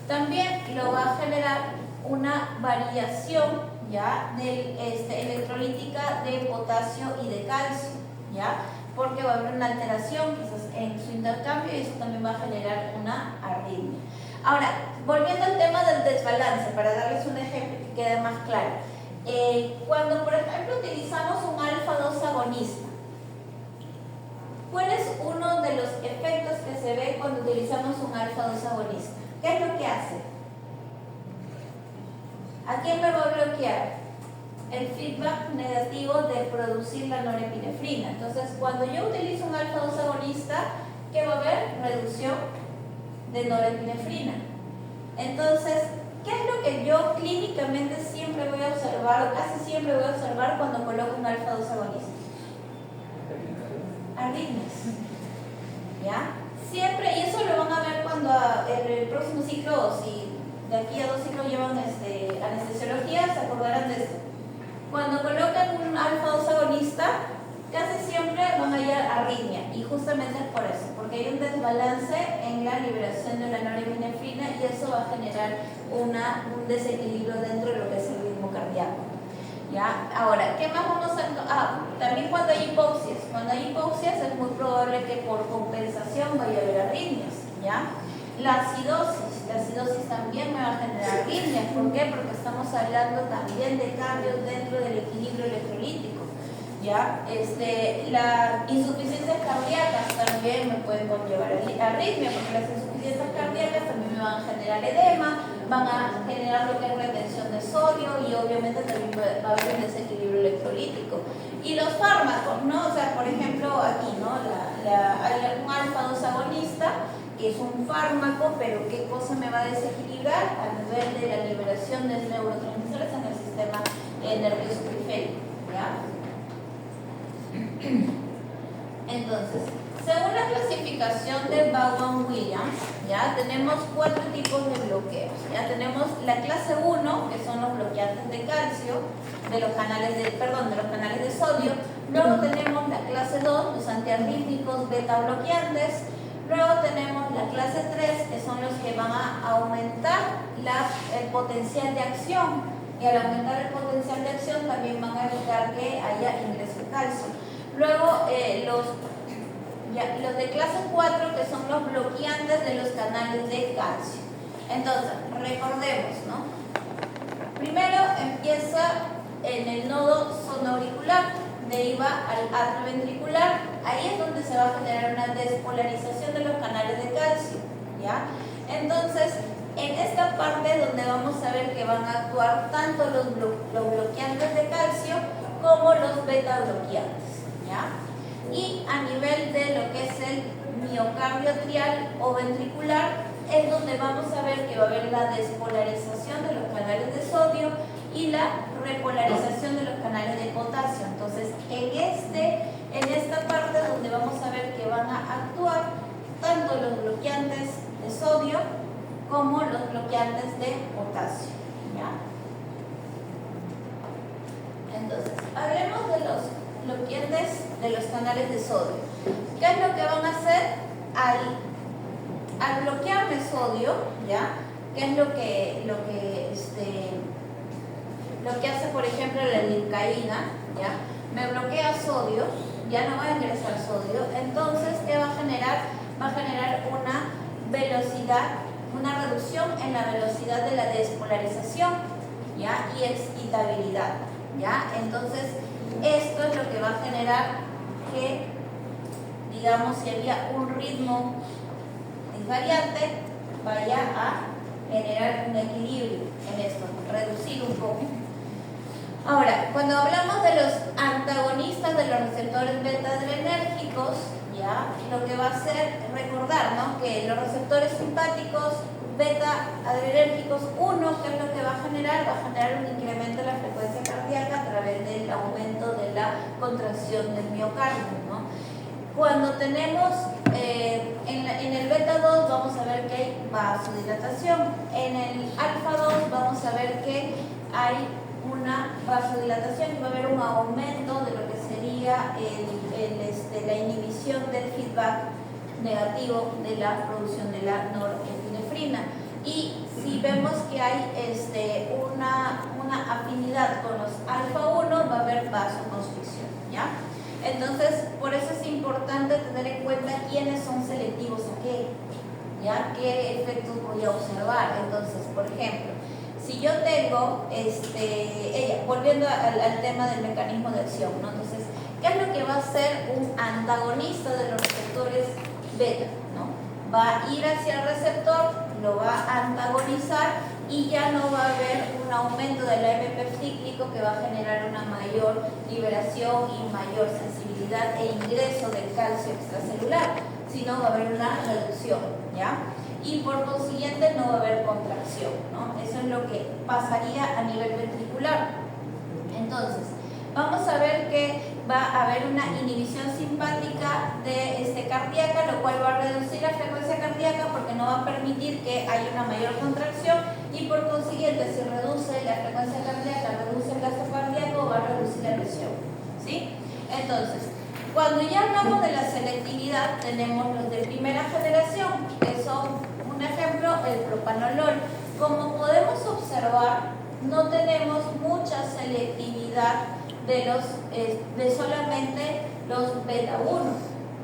También lo va a generar una variación, ¿ya? Electrolítica de potasio y de calcio, ¿ya? Porque va a haber una alteración quizás en su intercambio y eso también va a generar una arritmia. Ahora, volviendo al tema del desbalance, para darles un ejemplo que quede más claro. Cuando, por ejemplo, utilizamos un alfa-2 agonista, ¿cuál es uno de los efectos que se ve cuando utilizamos un alfa-2 agonista? ¿Qué es lo que hace? ¿A quién me va a bloquear? El feedback negativo de producir la norepinefrina. Entonces, cuando yo utilizo un alfa-2 agonista, ¿qué va a haber? Reducción de norepinefrina. Entonces, ¿qué es lo que yo clínicamente siempre voy a observar, o casi siempre voy a observar cuando coloco un alfa-2 agonista? Arritmias. ¿Ya? Siempre, y eso lo van a ver cuando en el próximo ciclo, si de aquí a 2 ciclos llevan anestesiología, se acordarán de esto. Cuando colocan un alfa-2 agonista, casi siempre van a hallar arritmia, y justamente es por eso, porque hay un desbalance en la liberación de la norepinefrina y eso va a generar un desequilibrio dentro de lo que es el ritmo cardíaco. ¿Ya? Ahora, ¿qué más vamos a...? También cuando hay hipoxias es muy probable que por compensación vaya a haber arritmias. ¿Ya? La acidosis también me va a generar arritmias. ¿Por qué? Porque estamos hablando también de cambios dentro del equilibrio electrolítico. ¿Ya? Las insuficiencias cardíacas también me pueden conllevar arritmia, porque las insuficiencias cardíacas también me van a generar edema, van a generar lo que es retención de sodio y obviamente también va a haber un desequilibrio electrolítico. Y los fármacos, ¿no? O sea, por ejemplo, aquí, ¿no? Hay un alfa-2 agonista, que es un fármaco, pero ¿qué cosa me va a desequilibrar? A nivel de la liberación de neurotransmisores en el sistema nervioso periférico, ¿ya? Entonces, según la clasificación de Vaughan-Williams, ya tenemos 4 tipos de bloqueos. Ya tenemos la clase 1, que son los bloqueantes de calcio, de los canales de sodio. Luego tenemos la clase 2, los antiarrítmicos beta bloqueantes. Luego tenemos la clase 3, que son los que van a aumentar el potencial de acción. Y al aumentar el potencial de acción también van a evitar que haya ingreso de calcio. Luego los de clase 4, que son los bloqueantes de los canales de calcio. Entonces, recordemos, ¿no? Primero empieza en el nodo sonoauricular, deriva al atrio ventricular. Ahí es donde se va a generar una despolarización de los canales de calcio, ¿ya? Entonces, en esta parte donde vamos a ver que van a actuar tanto los bloqueantes de calcio como los beta bloqueantes, ¿ya? Y a nivel de lo que es el miocardio atrial o ventricular es donde vamos a ver que va a haber la despolarización de los canales de sodio y la repolarización de los canales de potasio. Entonces, en esta parte donde vamos a ver que van a actuar tanto los bloqueantes de sodio como los bloqueantes de potasio, ¿ya? Entonces, hablemos de los bloqueantes de los canales de sodio. ¿Qué es lo que van a hacer al bloquearme sodio? ¿Ya? ¿Qué es lo que hace, por ejemplo, la lidocaína? ¿Ya? Me bloquea sodio, ya no va a ingresar sodio. Entonces, ¿qué va a generar? Va a generar una reducción en la velocidad de la despolarización, ¿ya? Y excitabilidad, ¿ya? Entonces, esto es lo que va a generar que, digamos, si había un ritmo invariante, vaya a generar un equilibrio en esto, reducir un poco. Ahora, cuando hablamos de los antagonistas de los receptores beta-adrenérgicos, ya, lo que va a hacer es recordar, ¿no?, que los receptores simpáticos beta-adrenérgicos 1, ¿qué es lo que va a generar? Va a generar un incremento de la frecuencia cardíaca a través del aumento de la contracción del miocardio, ¿no? Cuando tenemos en el beta-2 vamos a ver que hay vasodilatación, en el alfa-2 vamos a ver que hay una vasodilatación y va a haber un aumento de lo que sería la inhibición del feedback negativo de la producción de la norepinefrina. Y si vemos que hay una afinidad con los alfa-1, va a haber vasoconstricción, ¿ya? Entonces, por eso es importante tener en cuenta quiénes son selectivos a qué, ¿ya? ¿Qué efectos voy a observar? Entonces, por ejemplo, si yo tengo, volviendo al tema del mecanismo de acción, ¿no? Entonces, ¿qué es lo que va a hacer un antagonista de los receptores beta, ¿no? Va a ir hacia el receptor, lo va a antagonizar y ya no va a haber un aumento del AMP cíclico que va a generar una mayor liberación y mayor sensibilidad e ingreso del calcio extracelular, sino va a haber una reducción, ¿ya? Y por consiguiente no va a haber contracción, ¿no? Eso es lo que pasaría a nivel ventricular. Entonces, vamos a ver que va a haber una inhibición simpática cardíaca, lo cual va a reducir la frecuencia cardíaca porque no va a permitir que haya una mayor contracción y por consiguiente, si reduce la frecuencia cardíaca, reduce el gasto cardíaco, va a reducir la presión, ¿sí? Entonces, cuando ya hablamos de la selectividad, tenemos los de primera generación, que son, un ejemplo, el propanolol. Como podemos observar, no tenemos mucha selectividad de solamente los beta 1.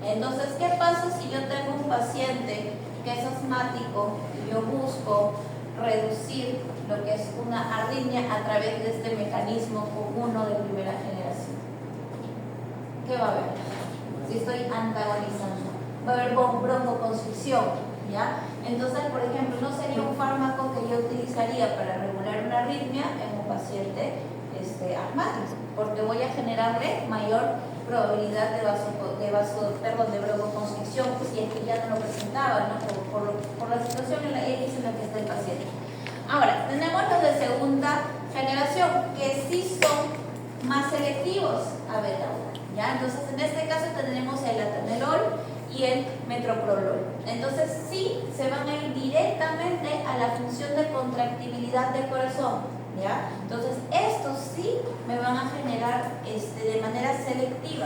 Entonces, ¿qué pasa si yo tengo un paciente que es asmático y yo busco reducir lo que es una arritmia a través de este mecanismo con uno de primera generación? ¿Qué va a haber? Si estoy antagonizando, va a haber broncoconstricción, ¿ya? Entonces, por ejemplo, no sería un fármaco que yo utilizaría para regular una arritmia en un paciente asmático, porque voy a generarle mayor probabilidad de broncoconstricción, si es que ya no lo presentaba, ¿no? por la situación en la X en la que está el paciente. Ahora, tenemos los de segunda generación, que sí son más selectivos a beta 1, ¿ya? Entonces, en este caso tenemos el atenolol y el metoprolol. Entonces, sí se van a ir directamente a la función de contractibilidad del corazón, ¿ya? Entonces, estos sí me van a generar de manera selectiva.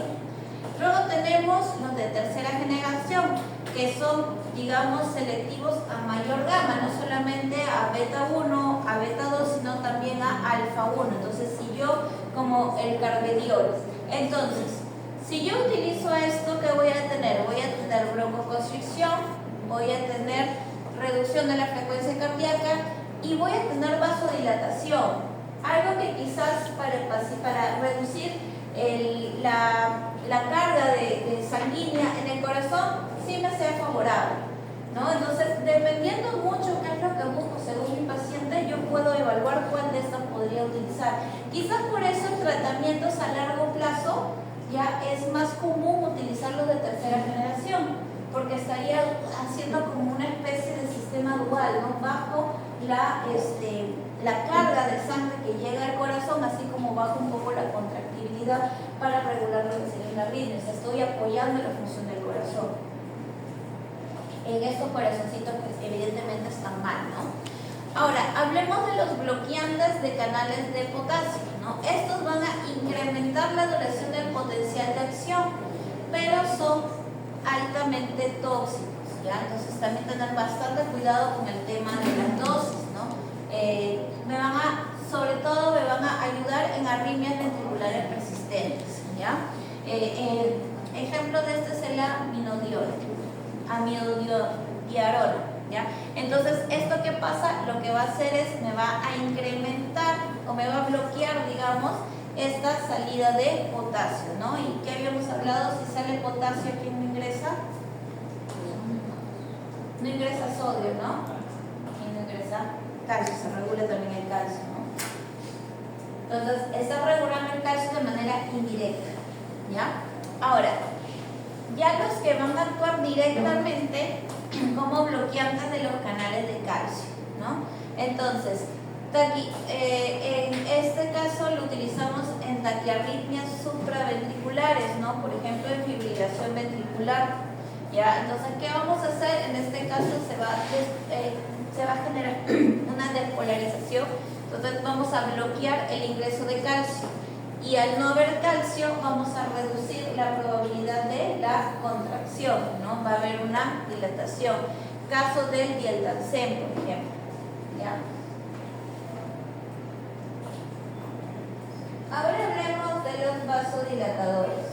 Luego tenemos los de tercera generación, que son, digamos, selectivos a mayor gamma, no solamente a beta 1, a beta 2, sino también a alfa 1. Entonces, si yo, como el carvedilol, entonces, si yo utilizo esto, ¿qué voy a tener? Voy a tener broncoconstricción, voy a tener reducción de la frecuencia cardíaca y voy a tener vasodilatación. Algo que quizás para reducir la carga de sanguínea en el corazón sí me sea favorable, ¿no? Entonces, dependiendo mucho qué es lo que busco según mi paciente, yo puedo evaluar cuál de estas podría utilizar. Quizás por eso en tratamientos a largo plazo ya es más común utilizarlos de tercera generación, porque estaría haciendo como una especie de sistema dual, ¿no? Bajo la carga de sangre que llega al corazón, así como bajo un poco la contractibilidad para regular lo que sería la arritmia. O sea, estoy apoyando la función del corazón. En estos corazoncitos, pues evidentemente están mal, ¿no? Ahora, hablemos de los bloqueantes de canales de potasio, ¿no? Estos van a incrementar la duración del potencial de acción, pero son altamente tóxicos, ¿ya? Entonces también tener bastante cuidado con el tema de las dosis, ¿no? Sobre todo me van a ayudar en arritmias ventriculares persistentes, ¿ya? Ejemplo de este es el amiodarona, ¿ya? Entonces, ¿esto qué pasa? Lo que va a hacer es, me va a incrementar o me va a bloquear, digamos, esta salida de potasio, ¿no? ¿Y qué habíamos hablado? Si sale potasio, ¿quién no ingresa? No ingresa sodio, ¿no? ¿Quién no ingresa? Calcio, se regula también el calcio, ¿no? Entonces, está regulando el calcio de manera indirecta, ¿ya? Ahora, ya los que van a actuar directamente como bloqueantes de los canales de calcio, ¿no? Entonces, en este caso lo utilizamos en taquiarritmias supraventriculares, ¿no? Por ejemplo, en fibrilación ventricular, ¿ya? Entonces, ¿qué vamos a hacer? En este caso se va a generar una despolarización, entonces vamos a bloquear el ingreso de calcio. Y al no haber calcio, vamos a reducir la probabilidad de la contracción, ¿no? Va a haber una dilatación. Caso del dieltansem, por ejemplo, ¿ya? Ahora hablemos de los vasodilatadores.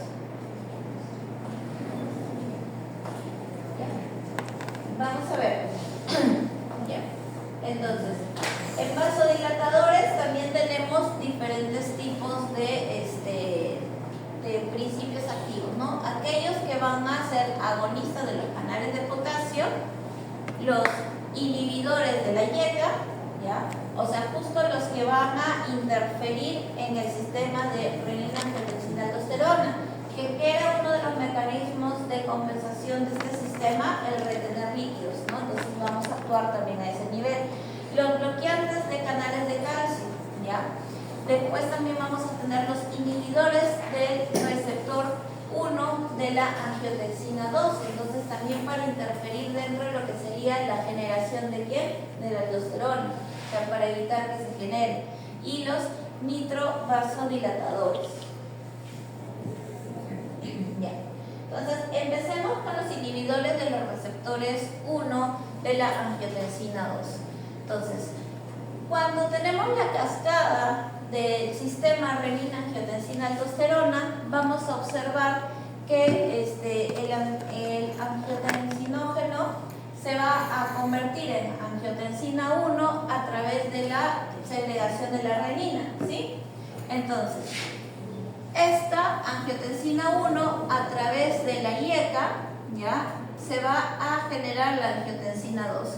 ¿Ya? Vamos a ver. ¿Ya? Entonces, el vasodilatador los inhibidores de la YECA, ¿ya? O sea, justo los que van a interferir en el sistema de renina-angiotensina-aldosterona, que era uno de los mecanismos de compensación de este sistema, el retener líquidos, ¿no? Entonces vamos a actuar también a ese nivel. Los bloqueantes de canales de calcio, ¿ya? Después también vamos a tener los inhibidores del receptor 1 de la angiotensina 2, entonces también para interferir dentro de lo que sería la generación de ¿qué? De la aldosterona, o sea, para evitar que se genere. Y los nitrovasodilatadores. Bien. Entonces, empecemos con los inhibidores de los receptores 1 de la angiotensina 2. Entonces, cuando tenemos la cascada del sistema renina-angiotensina-aldosterona, vamos a observar que el angiotensinógeno se va a convertir en angiotensina 1 a través de la segregación de la renina, ¿sí? Entonces, esta angiotensina 1 a través de la YECA, ¿ya? Se va a generar la angiotensina 2.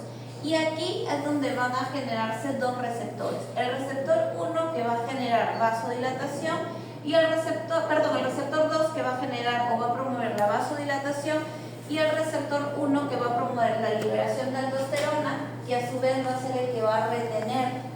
Y aquí es donde van a generarse dos receptores. El receptor 1 que va a generar vasodilatación y el receptor 2 que va a generar o va a promover la vasodilatación y el receptor 1 que va a promover la liberación de aldosterona y a su vez va a ser el que va a retener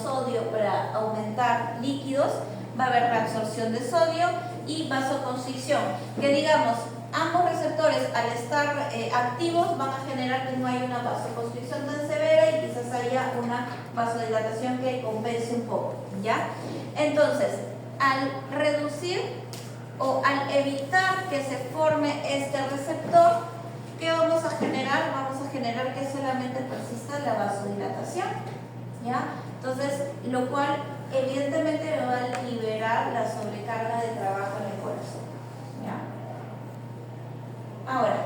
sodio para aumentar líquidos. Va a haber reabsorción de sodio y vasoconstricción, que digamos, ambos receptores al estar activos van a generar que no haya una vasoconstricción tan severa y quizás haya una vasodilatación que compense un poco, ¿ya? Entonces, al reducir o al evitar que se forme este receptor, ¿qué vamos a generar? Vamos a generar que solamente persista la vasodilatación, ¿ya? Entonces, lo cual evidentemente me va a liberar la sobrecarga de trabajo en el corazón, ¿ya? Ahora,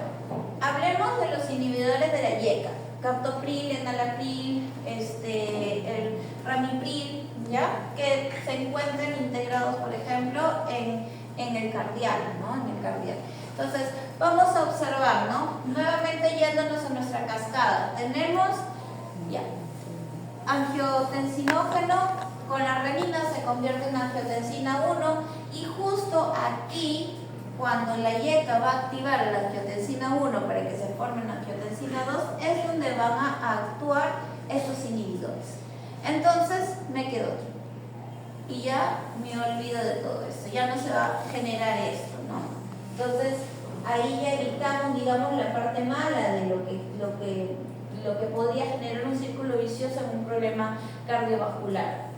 hablemos de los inhibidores de la YECA, captopril, enalapril, el ramipril, ¿ya? Que se encuentran integrados, por ejemplo, en el cardial, ¿no? En el cardial. Entonces, vamos a observar, ¿no? Nuevamente yéndonos a nuestra cascada, tenemos, ya, angiotensinógeno con la renina se convierte en angiotensina 1 y justo aquí, cuando la YECA va a activar la angiotensina 1 para que se forme una angiotensina 2, es donde van a actuar estos inhibidores. Entonces, me quedo aquí. Y ya me olvido de todo esto, ya no se va a generar esto, ¿no? Entonces, ahí ya evitamos, digamos, la parte mala de lo que podría generar un círculo vicioso en un problema cardiovascular.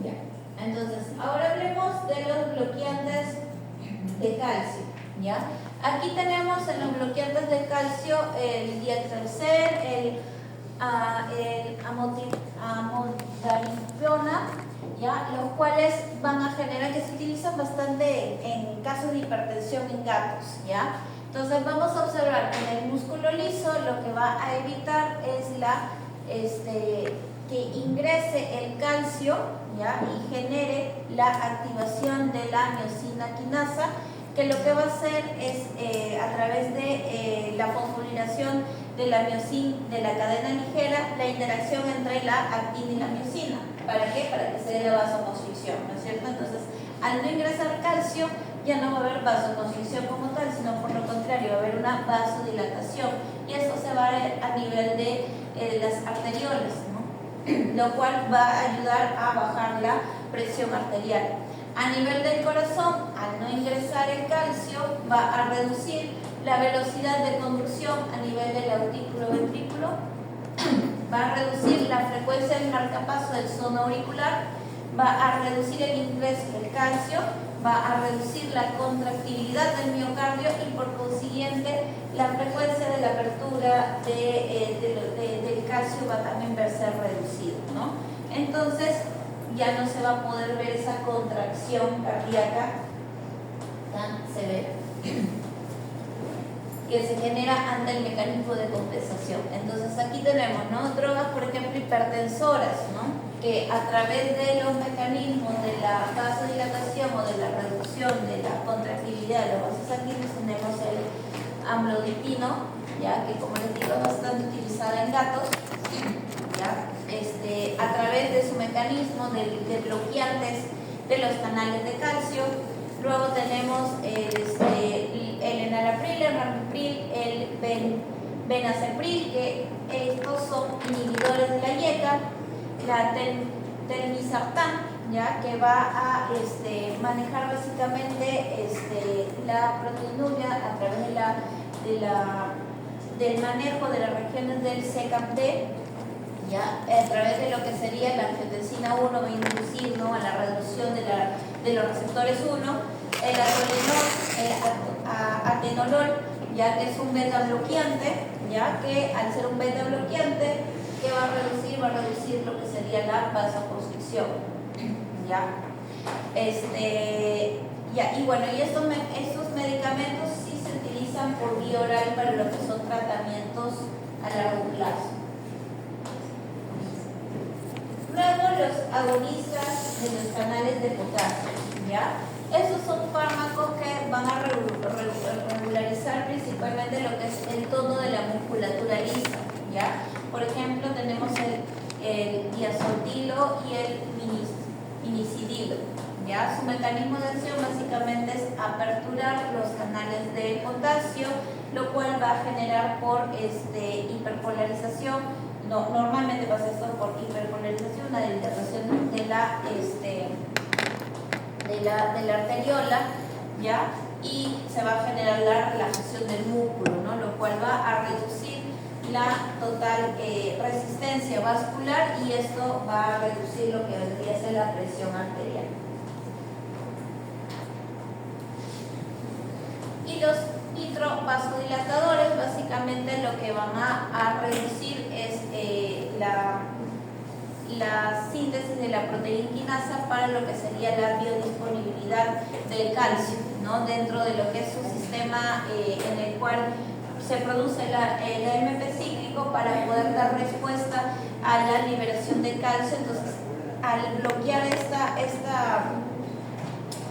Ya. Entonces, ahora hablemos de los bloqueantes de calcio, ¿ya? Aquí tenemos en los bloqueantes de calcio el diatrelcel, el amodiapiona, ¿ya? Los cuales van a generar, que se utilizan bastante en casos de hipertensión en gatos, ¿ya? Entonces vamos a observar que en el músculo liso lo que va a evitar es que ingrese el calcio, ¿ya? Y genere la activación de la miosina quinasa, que lo que va a hacer es a través de la fosforilación de la miosina de la cadena ligera, la interacción entre la actina y la miosina. ¿Para qué? Para que se dé la vasoconstricción, ¿no es cierto? Entonces, al no ingresar calcio, ya no va a haber vasoconstricción como tal, sino por lo contrario, va a haber una vasodilatación. Y eso se va a ver a nivel de las arterioles, ¿no? Lo cual va a ayudar a bajar la presión arterial. A nivel del corazón, al no ingresar el calcio, va a reducir la velocidad de conducción a nivel del aurículo-ventrículo, va a reducir la frecuencia del marcapaso del sono auricular, va a reducir el ingreso del calcio, va a reducir la contractibilidad del miocardio y por consiguiente la frecuencia de la apertura del calcio va a también verse reducido, ¿no? Entonces ya no se va a poder ver esa contracción cardíaca tan severa que se genera ante el mecanismo de compensación. Entonces aquí tenemos, ¿no? Drogas, por ejemplo, hipertensoras, ¿no? Que a través de los mecanismos de la vasodilatación o de la reducción de la contractilidad de los vasos sanguíneos tenemos el amlodipino, ya que como les digo es bastante utilizada en gatos, ya, a través de su mecanismo de bloqueantes de los canales de calcio. Luego tenemos el enalapril, el ramipril, el benacepril, que estos son inhibidores de la YECA, la telmisartán, ya que va a manejar básicamente la proteinuria a través del manejo de las regiones del CECAP-D, ya a través de lo que sería la angiotensina 1, va a inducir, ¿no?, a la reducción de los receptores 1, el atenolol, ya que es un beta bloqueante, ya que al ser un beta bloqueante, ¿qué va a reducir? Va a reducir lo que sería la vasoconstricción, ya. Y bueno, y estos medicamentos sí se utilizan por vía oral para lo que son tratamientos a largo plazo. Luego los agonistas de los canales de potasio, ¿ya? Esos son fármacos que van a regularizar principalmente lo que es el tono de la musculatura lisa, ¿ya? Por ejemplo, tenemos el diazotilo y el minicidilo, ¿ya? Su mecanismo de acción básicamente es aperturar los canales de potasio, lo cual va a generar por hiperpolarización. No, normalmente pasa esto por hiperpolarización, una dilatación de la arteriola, ¿ya? Y se va a generar la relajación del músculo, ¿no?, lo cual va a reducir la total resistencia vascular, y esto va a reducir lo que vendría a ser la presión arterial. Y los nitrovasodilatadores básicamente lo que van a reducir es la síntesis de la proteína quinasa para lo que sería la biodisponibilidad del calcio, ¿no?, dentro de lo que es un sistema en el cual se produce el AMP cíclico para poder dar respuesta a la liberación de calcio. Entonces, al bloquear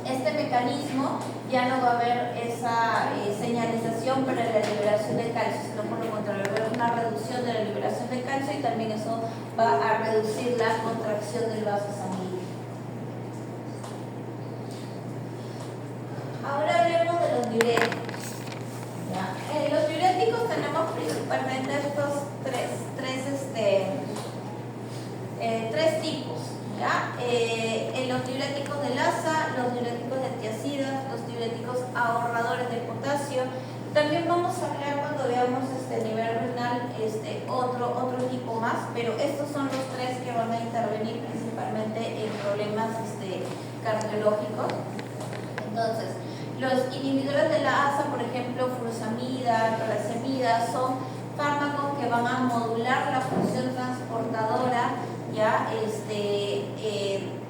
este mecanismo, ya no va a haber esa señalización para la liberación de calcio, sino por lo contrario, va a haber una reducción de la liberación de calcio, y también eso va a reducir la contracción del vaso sanguíneo. Ahora hablemos de los diuréticos. Los diuréticos tenemos principalmente estos tres tipos, ¿ya? Los diuréticos de Lassa, los diuréticos de tiazidas, los diuréticos ahorradores de potasio. También vamos a hablar cuando veamos a nivel renal otro tipo más, pero estos son los tres que van a intervenir principalmente en problemas cardiológicos. Entonces, los inhibidores de la ASA, por ejemplo, furosemida, toracemida, son fármacos que van a modular la función transportadora, ya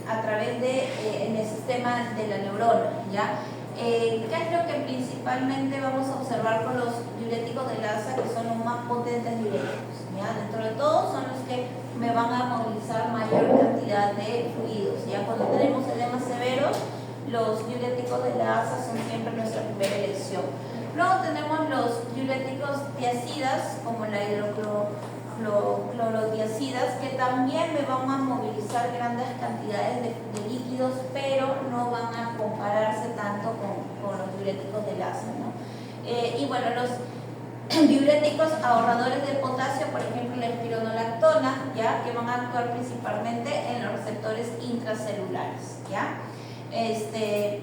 a través en el sistema de la neurona, ¿ya? ¿Qué es lo que principalmente vamos a observar con los diuréticos de Lassa, que son los más potentes diuréticos, ¿ya? Dentro de todos son los que me van a movilizar mayor cantidad de fluidos, ¿ya? Cuando tenemos edemas severos, los diuréticos de la ASA son siempre nuestra primera elección. Luego tenemos los diuréticos tiazidas, como la hidroclorodiazidas, que también me van a movilizar grandes cantidades de líquidos, pero no van a compararse tanto con los diuréticos de ASA, ¿no? Y bueno, los diuréticos ahorradores de potasio, por ejemplo la espironolactona, ¿ya?, que van a actuar principalmente en los receptores intracelulares, ¿ya? Que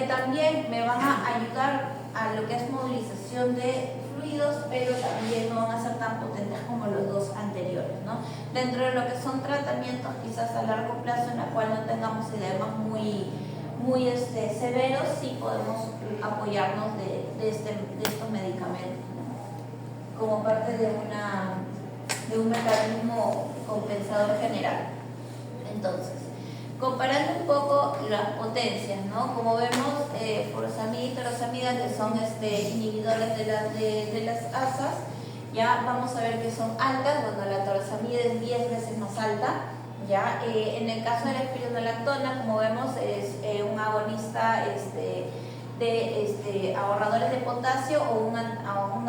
también me van a ayudar a lo que es movilización de fluidos, pero también no van a ser tan potentes como los dos anteriores, ¿no? Dentro de lo que son tratamientos quizás a largo plazo, en la cual no tengamos edemas muy severos, sí podemos apoyarnos de estos medicamentos, ¿no?, como parte de un mecanismo compensador general. Entonces, comparando un poco las potencias, ¿no? Como vemos, furosemida y torosemida, que son inhibidores de las ASAs, ya vamos a ver que son altas. Bueno, la torosemida es 10 veces más alta, ¿ya? En el caso de la espironolactona, como vemos, es un agonista de ahorradores de potasio o un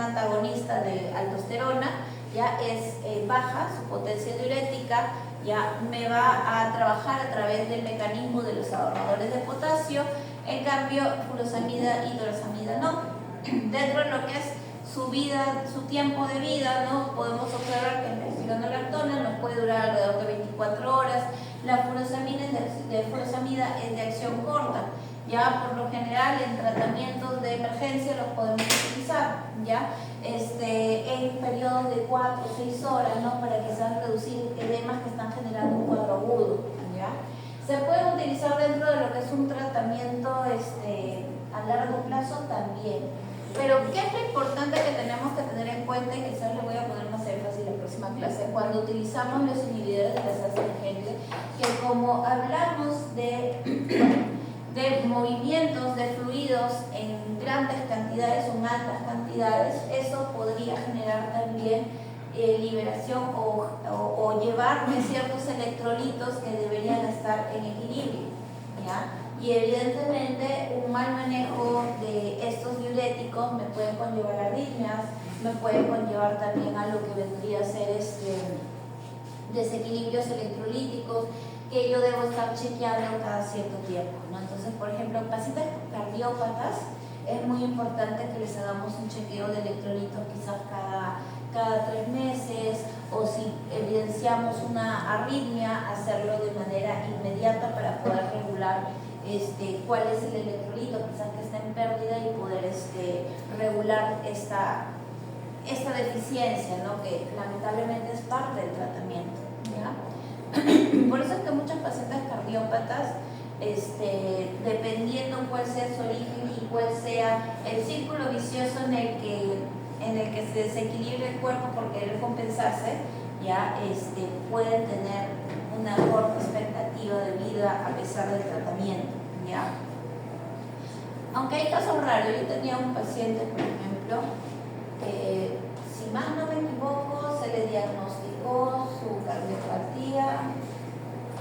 antagonista de aldosterona, ya es baja su potencia diurética, ya me va a trabajar a través del mecanismo de los ahorradores de potasio. En cambio, furosemida y torsemida no. Dentro de lo que es su tiempo de vida, ¿no? Podemos observar que la espironolactona nos puede durar alrededor de 24 horas. La furosemida es de acción corta. Ya por lo general en tratamientos de emergencia los podemos utilizar, ¿ya? En periodos de 4 o 6 horas, ¿no? Para quizás reducir edemas que están generando un cuadro agudo, ¿ya? Se puede utilizar dentro de lo que es un tratamiento a largo plazo también. Pero ¿qué es lo importante que tenemos que tener en cuenta? Y quizás le voy a poner más énfasis en la próxima clase, cuando utilizamos los inhibidores de la emergente, que como hablamos de movimientos de fluidos en grandes cantidades o en altas cantidades, eso podría generar también liberación o llevarme ciertos electrolitos que deberían estar en equilibrio, ¿ya? Y evidentemente un mal manejo de estos diuréticos me puede conllevar a arritmias, me puede conllevar también a lo que vendría a ser desequilibrios electrolíticos que yo debo estar chequeando cada cierto tiempo, ¿no? Entonces, por ejemplo, en pacientes cardiópatas es muy importante que les hagamos un chequeo de electrolitos quizás cada 3 meses, o si evidenciamos una arritmia, hacerlo de manera inmediata para poder regular cuál es el electrolito quizás que está en pérdida y poder regular esta deficiencia, ¿no? Que lamentablemente es parte del tratamiento, ¿ya? Por eso es que muchos pacientes cardiópatas, dependiendo cuál sea su origen y cuál sea el círculo vicioso en el que se desequilibre el cuerpo por querer compensarse, ya pueden tener una corta expectativa de vida a pesar del tratamiento, ¿ya? Aunque hay casos raros, yo tenía un paciente, por ejemplo, que, si mal no me equivoco, se le diagnosticó su cardiopatía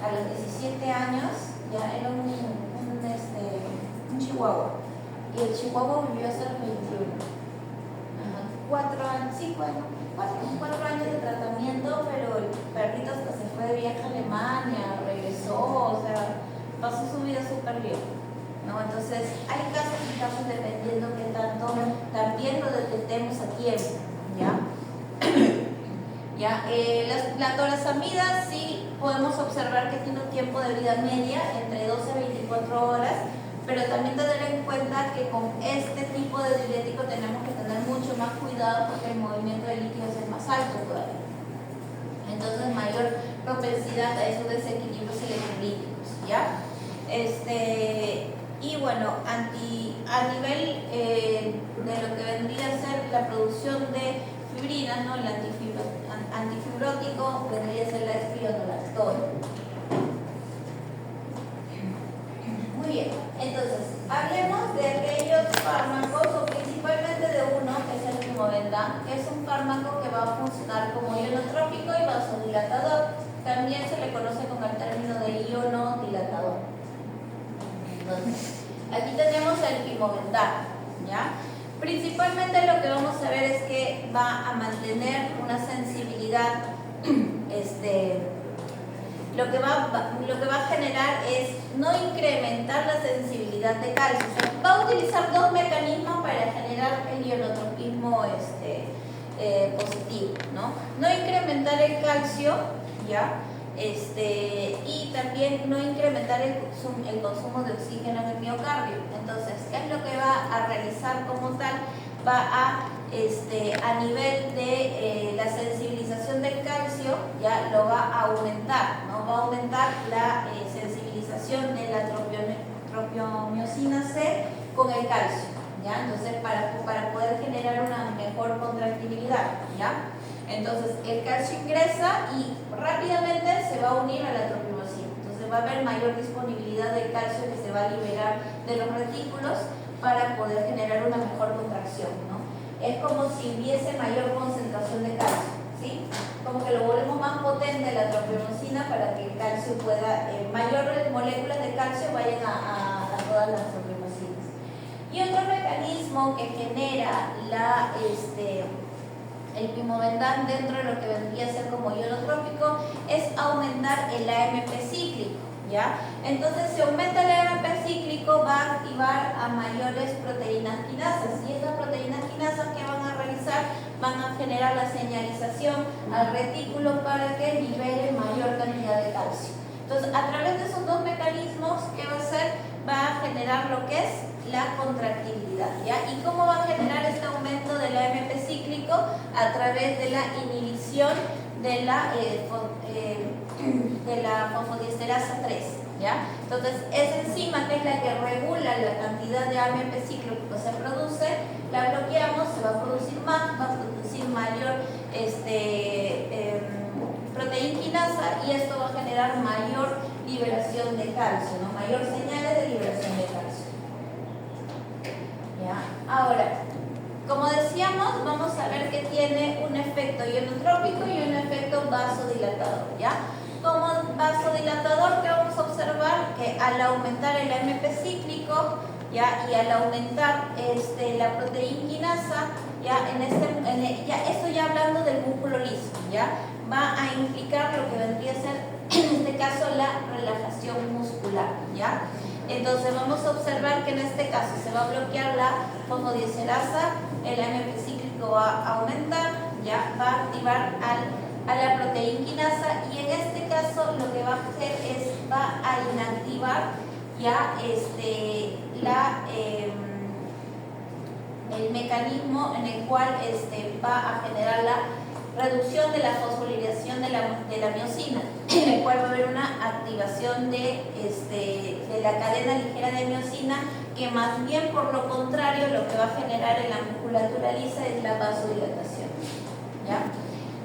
a los 17 años, ya era un chihuahua, y el chihuahua vivió hasta los 21. 4 años, sí, bueno, 4 años de tratamiento, pero el perrito hasta se fue de viaje a Alemania, regresó, o sea, pasó su vida súper bien, ¿no? Entonces, hay casos y casos dependiendo que tanto también lo detectemos a tiempo, ¿ya? ¿Ya? La torsemida sí podemos observar que tiene un tiempo de vida media entre 12 a 24 horas, pero también tener en cuenta que con este tipo de diurético tenemos que tener mucho más cuidado porque el movimiento de líquidos es más alto todavía. Entonces, mayor propensidad a esos desequilibrios electrolíticos, ¿ya? Y bueno, a nivel de lo que vendría a ser la producción de fibrinas, ¿no? El antifibrótico vendría a ser la espironolactona. Muy bien, entonces, hablemos de aquellos fármacos, o principalmente de uno, que es el Fimovenda, que es un fármaco que va a funcionar como ionotrópico y vasodilatador. También se le conoce con el término de ionodilatador. Entonces, aquí tenemos el Fimovenda, ¿ya? Principalmente lo que vamos a ver es que va a mantener una sensibilidad, lo que va a generar es no incrementar la sensibilidad de calcio. O sea, va a utilizar 2 mecanismos para generar el ionotropismo positivo, ¿no? No incrementar el calcio, ¿ya? Y también no incrementar el consumo de oxígeno en el miocardio. Entonces, ¿qué es lo que va a realizar como tal? Va a nivel de la sensibilización del calcio, ya lo va a aumentar, ¿no? Va a aumentar la sensibilización de la tropiomiosina C con el calcio, ¿ya? Entonces, para poder generar una mejor contractibilidad, ¿ya? Entonces, el calcio ingresa y rápidamente se va a unir a la tropiomiosina. Entonces, va a haber mayor disponibilidad del calcio que se va a liberar de los retículos para poder generar una mejor contracción, ¿no? Es como si hubiese mayor concentración de calcio, ¿sí? Como que lo volvemos más potente la tropiomiosina para que el calcio pueda, mayores moléculas de calcio vayan a todas las tropiomosinas. Y otro mecanismo que genera el pimovendán dentro de lo que vendría a ser como ionotrópico es aumentar el AMP cíclico, ¿ya? Entonces, si aumenta el AMP cíclico, va a activar a mayores proteínas quinasas, y esas proteínas quinasas que van a realizar van a generar la señalización al retículo para que libere mayor cantidad de calcio. Entonces, a través de esos dos mecanismos, ¿qué va a hacer? Va a generar lo que es la contractilidad, ¿ya? ¿Y cómo va a generar este aumento del AMP cíclico? A través de la inhibición de la fosfodiesterasa 3, ¿ya? Entonces, esa enzima, que es la que regula la cantidad de AMP cíclico que se produce, la bloqueamos, se va a producir más, va a producir mayor proteína quinasa, y esto va a generar mayor liberación de calcio, ¿no? Mayor señales de liberación de calcio. ¿Ya? Ahora, como decíamos, vamos a ver que tiene un efecto ionotrópico y un efecto vasodilatador, ¿ya? Como vasodilatador, ¿qué vamos a observar? Que al aumentar el AMP cíclico, ¿ya? Y al aumentar la proteína quinasa, esto ya hablando del músculo liso, ¿ya? Va a implicar lo que vendría a ser, en este caso, la relajación muscular, ¿ya? Entonces vamos a observar que en este caso se va a bloquear la fosfodiesterasa, el AMP cíclico va a aumentar, ¿ya? Va a activar a la proteína quinasa, y en este caso lo que va a hacer es, va a inactivar ya el mecanismo en el cual va a generar la reducción de la fosforilación de la miosina, en el cual va a haber una activación de la cadena ligera de miosina, que más bien por lo contrario lo que va a generar en la musculatura lisa es la vasodilatación, ¿ya?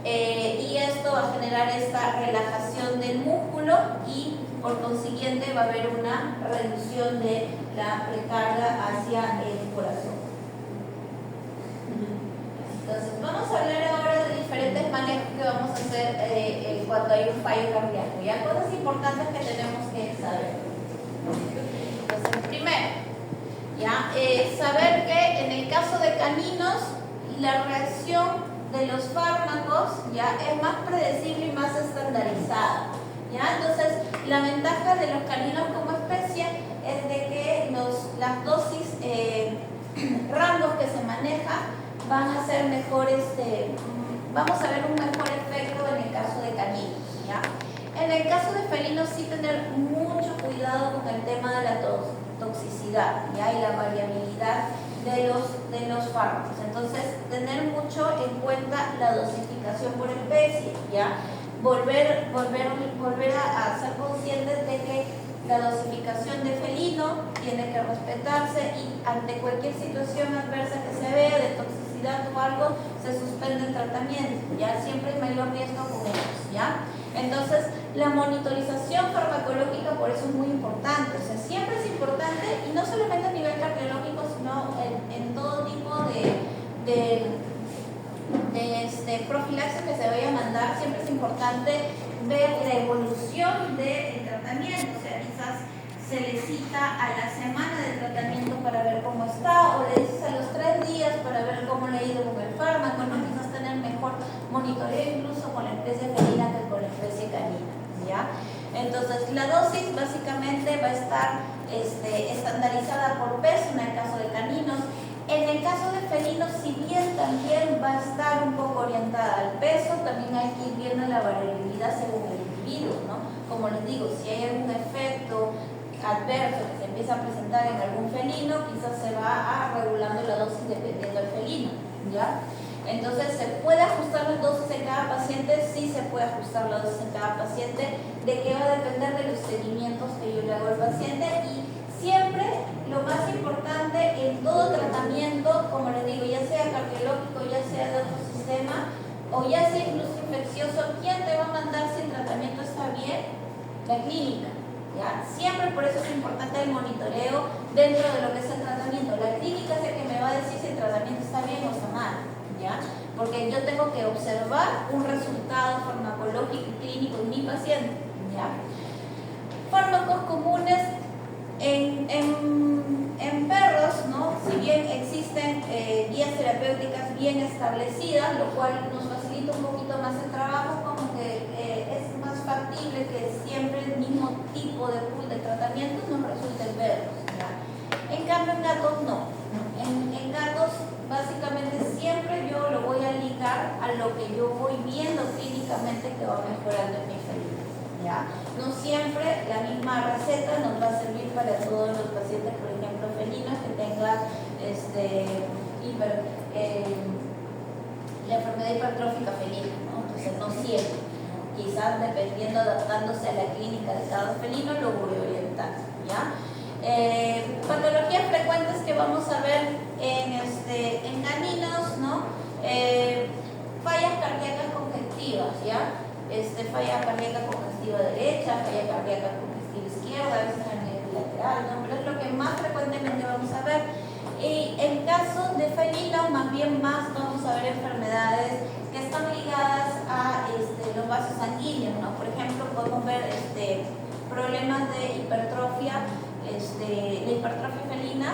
Y esto va a generar esta relajación del músculo, y por consiguiente va a haber una reducción de la precarga hacia el corazón. Entonces, vamos a hablar ahora de diferentes manejos que vamos a hacer cuando hay un fallo cardíaco, ¿ya? Cosas importantes que tenemos que saber. Entonces, primero, ¿ya? Saber que en el caso de caninos, la reacción de los fármacos ya es más predecible y más estandarizada, ¿ya? Entonces, la ventaja de los caninos como especie es de que las dosis, rangos que se manejan van a ser mejores, vamos a ver un mejor efecto en el caso de caninos, ¿ya? En el caso de felinos, sí tener mucho cuidado con el tema de la toxicidad, ¿ya? Y la variabilidad de los fármacos. Entonces, tener mucho en cuenta la dosificación por especie, ¿ya? Volver a ser conscientes de que la dosificación de felino tiene que respetarse, y ante cualquier situación adversa que se vea de toxicidad o algo, se suspende el tratamiento, ¿ya? Siempre hay mayor riesgo con ellos, ¿ya? Entonces, la monitorización farmacológica por eso es muy importante, o sea, siempre es importante, y no solamente a nivel cardiológico, sino en todo tipo de profilaxis que se vaya a mandar. Siempre es importante ver la evolución del tratamiento, o sea, quizás se le cita a la semana de tratamiento para ver cómo está, o le dices a los 3 días para ver cómo le ha ido con el fármaco, ¿no? Quizás tener mejor monitoreo incluso con la especie felina que con la especie canina, ¿ya? Entonces, la dosis básicamente va a estar estandarizada por peso en el caso de caninos. En el caso de felinos, si bien también va a estar un poco orientada al peso, también hay que ir viendo la variabilidad según el individuo, ¿no? Como les digo, si hay algún efecto adverso que se empieza a presentar en algún felino, quizás se va regulando la dosis dependiendo del felino, ¿ya? Entonces, ¿se puede ajustar las dosis en cada paciente? Sí, se puede ajustar la dosis en cada paciente. ¿De qué va a depender? De los seguimientos que yo le hago al paciente. Y siempre lo más importante en todo tratamiento, como les digo, ya sea cardiológico, ya sea de otro sistema, o ya sea incluso infeccioso, ¿quién te va a mandar si el tratamiento está bien? La clínica, ¿ya? Siempre por eso es importante el monitoreo dentro de lo que es el tratamiento. La clínica es el que me va a decir si el tratamiento está bien o está mal, ¿ya? Porque yo tengo que observar un resultado farmacológico y clínico en mi paciente, ¿ya? Fármacos comunes en perros, ¿no? bien establecidas, lo cual nos facilita un poquito más el trabajo, como que es más factible que siempre el mismo tipo de pool de tratamientos nos resulten verlos, ¿ya? En cambio en gatos no. En gatos básicamente siempre yo lo voy a ligar a lo que yo voy viendo clínicamente que va mejorando en mi felino, ¿ya? No siempre la misma receta nos va a servir para todos los pacientes, por ejemplo, felinos que tengan la enfermedad hipertrófica felina, ¿no? Entonces no siempre, ¿no? Quizás dependiendo, adaptándose a la clínica de cada felino, lo voy a orientar, ¿ya? Patologías frecuentes que vamos a ver en caninos, ¿no? Fallas cardíacas congestivas, ¿ya? Falla cardíaca congestiva derecha, falla cardíaca congestiva izquierda, a veces en el lateral, ¿no? Pero es lo que más frecuentemente vamos a ver. Y en caso de felino, más bien vamos a ver enfermedades que están ligadas a los vasos sanguíneos, ¿no? Por ejemplo, podemos ver problemas de hipertrofia, la hipertrofia felina,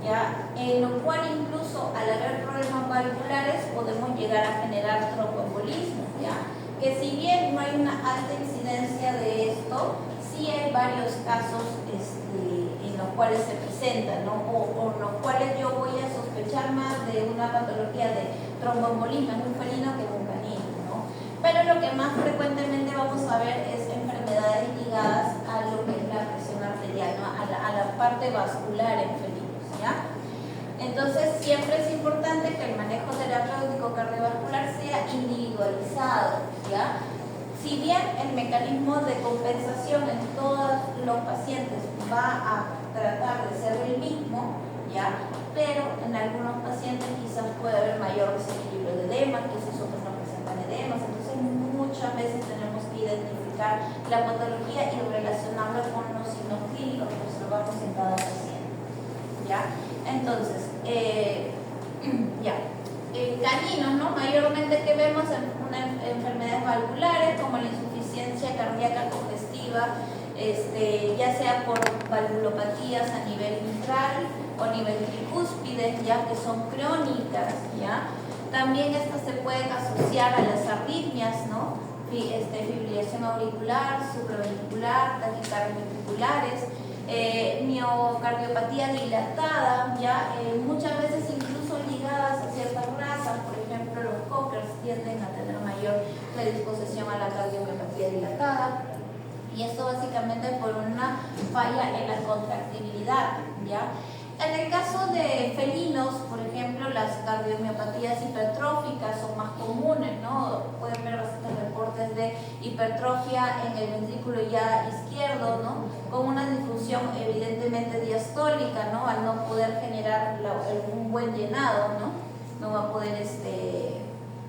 ¿ya? En lo cual incluso al haber problemas valvulares podemos llegar a generar tromboembolismo, ¿ya? Que si bien no hay una alta incidencia de esto, sí hay varios casos en los cuales se presentan, ¿no? O en los cuales yo voy a sospechar más de una patología de tromboembolismo en un felino que en un canino, ¿no? Pero lo que más frecuentemente vamos a ver es enfermedades ligadas a lo que es la presión arterial, ¿no? a la parte vascular en felinos, ¿ya? Entonces siempre es importante que el manejo terapéutico cardiovascular sea individualizado, ¿ya? Si bien el mecanismo de compensación en todos los pacientes va a tratar de ser el mismo, ¿ya? Pero en algunos pacientes quizás puede haber mayor desequilibrio de edema, quizás otros no presentan edemas, entonces muchas veces tenemos que identificar la patología y relacionarla con los signos clínicos que observamos en cada paciente, ¿ya? Entonces, ya. En caninos, ¿no? Mayormente que vemos enfermedades valvulares como la insuficiencia cardíaca congestiva, ya sea por valvulopatías a nivel mitral o a nivel tricúspide, ya que son crónicas, ¿ya? También estas se pueden asociar a las arritmias, ¿no? Fibrilación auricular, supraventricular, taquicardias ventriculares, miocardiopatía dilatada, ya muchas veces incluso ligadas a ciertas razas, por ejemplo los cockers tienden a tener mayor predisposición a la cardiomiopatía dilatada, y esto básicamente por una falla en la contractibilidad, ¿ya? En el caso de felinos, por ejemplo, las cardiomiopatías hipertróficas son más comunes, ¿no? Pueden ver bastantes reportes de hipertrofia en el ventrículo ya izquierdo, ¿no? Con una difusión evidentemente diastólica, ¿no? Al no poder generar un buen llenado, ¿no? No va a poder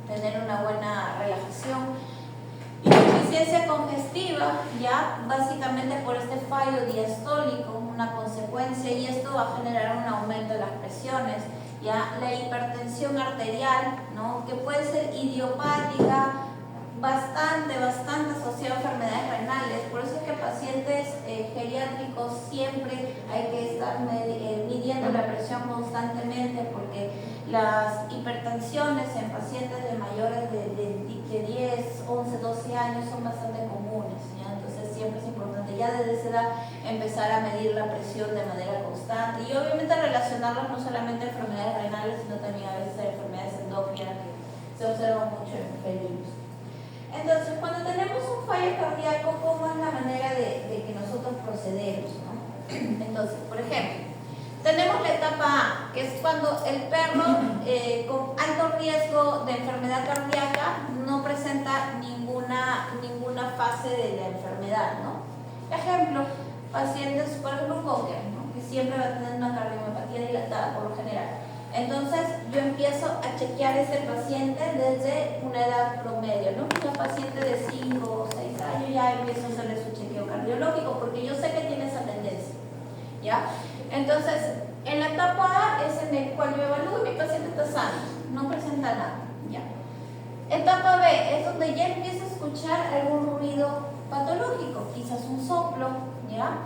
tener una buena relajación. Insuficiencia congestiva, ya básicamente por este fallo diastólico, una consecuencia, y esto va a generar un aumento de las presiones, ya la hipertensión arterial, ¿no? Que puede ser idiopática, bastante asociada a enfermedades renales. Por eso es que pacientes geriátricos siempre hay que estar midiendo la presión constantemente, porque las hipertensiones en pacientes de mayores de 10, 11, 12 años son bastante comunes, ¿ya? Entonces siempre es importante ya desde esa edad empezar a medir la presión de manera constante y obviamente relacionarlas no solamente a enfermedades renales, sino también a veces a enfermedades endócrinas que se observan mucho en felinos. Entonces, cuando tenemos un fallo cardíaco, ¿cómo es la manera de que nosotros procedemos, ¿no? Entonces, por ejemplo, tenemos la etapa A, que es cuando el perro con alto riesgo de enfermedad cardíaca no presenta ninguna fase de la enfermedad, ¿no? Ejemplo, pacientes, por ejemplo, un cocker, ¿no? Que siempre va a tener una cardiomiopatía dilatada por lo general. Entonces yo empiezo a chequear a ese paciente desde una edad promedio, ¿no? Un paciente de 5 o 6 años ya empiezo a hacerle su chequeo cardiológico porque yo sé que tiene esa tendencia, ¿ya? Entonces, en la etapa A es en el cual yo evalúo y mi paciente está sano, no presenta nada, ¿ya? Etapa B es donde ya empiezo a escuchar algún ruido patológico, quizás un soplo, ¿ya?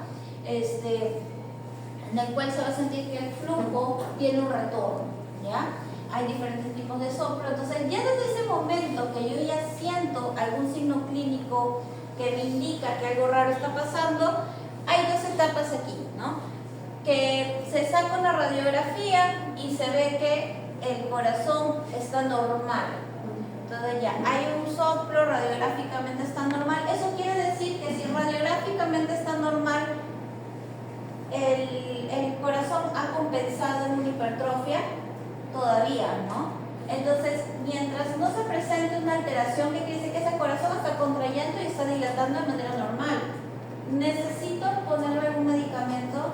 En el cual se va a sentir que el flujo tiene un retorno, ¿ya? hay diferentes tipos de soplo. Entonces, ya desde ese momento que yo ya siento algún signo clínico que me indica que algo raro está pasando, hay dos etapas aquí, ¿no? Que se saca una radiografía y se ve que el corazón está normal. Entonces ya hay un soplo, radiográficamente está normal. Eso quiere decir que si radiográficamente está normal, el corazón ha compensado en una hipertrofia, todavía, ¿no? Entonces, mientras no se presente una alteración que quiere decir que ese corazón está contrayendo y está dilatando de manera normal, ¿necesito ponerle algún medicamento?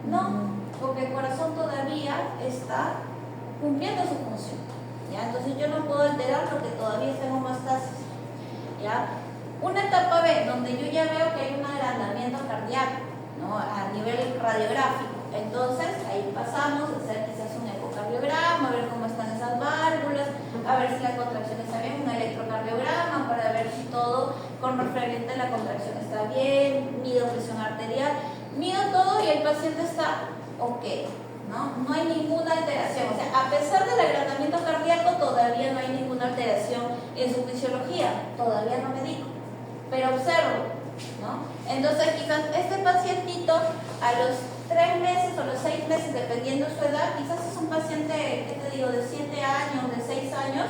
No, porque el corazón todavía está cumpliendo su función, ¿ya? Entonces yo no puedo alterar porque todavía está en homeostasis, ¿ya? Una etapa B, donde yo ya veo que hay un agrandamiento cardíaco, ¿no? A nivel radiográfico. Entonces ahí pasamos a hacer quizás un ecocardiograma, a ver cómo están esas válvulas, a ver si la contracción está bien, un electrocardiograma para ver si todo con referente a la contracción está bien, mido presión arterial, mido todo y el paciente está ok, ¿no? No hay ninguna alteración, o sea, a pesar del agrandamiento cardíaco todavía no hay ninguna alteración en su fisiología, todavía no medico, pero observo, ¿no? Entonces quizás este pacientito a los 3 meses o los 6 meses, dependiendo de su edad, quizás es un paciente, ¿qué te digo?, de 7 años, de 6 años,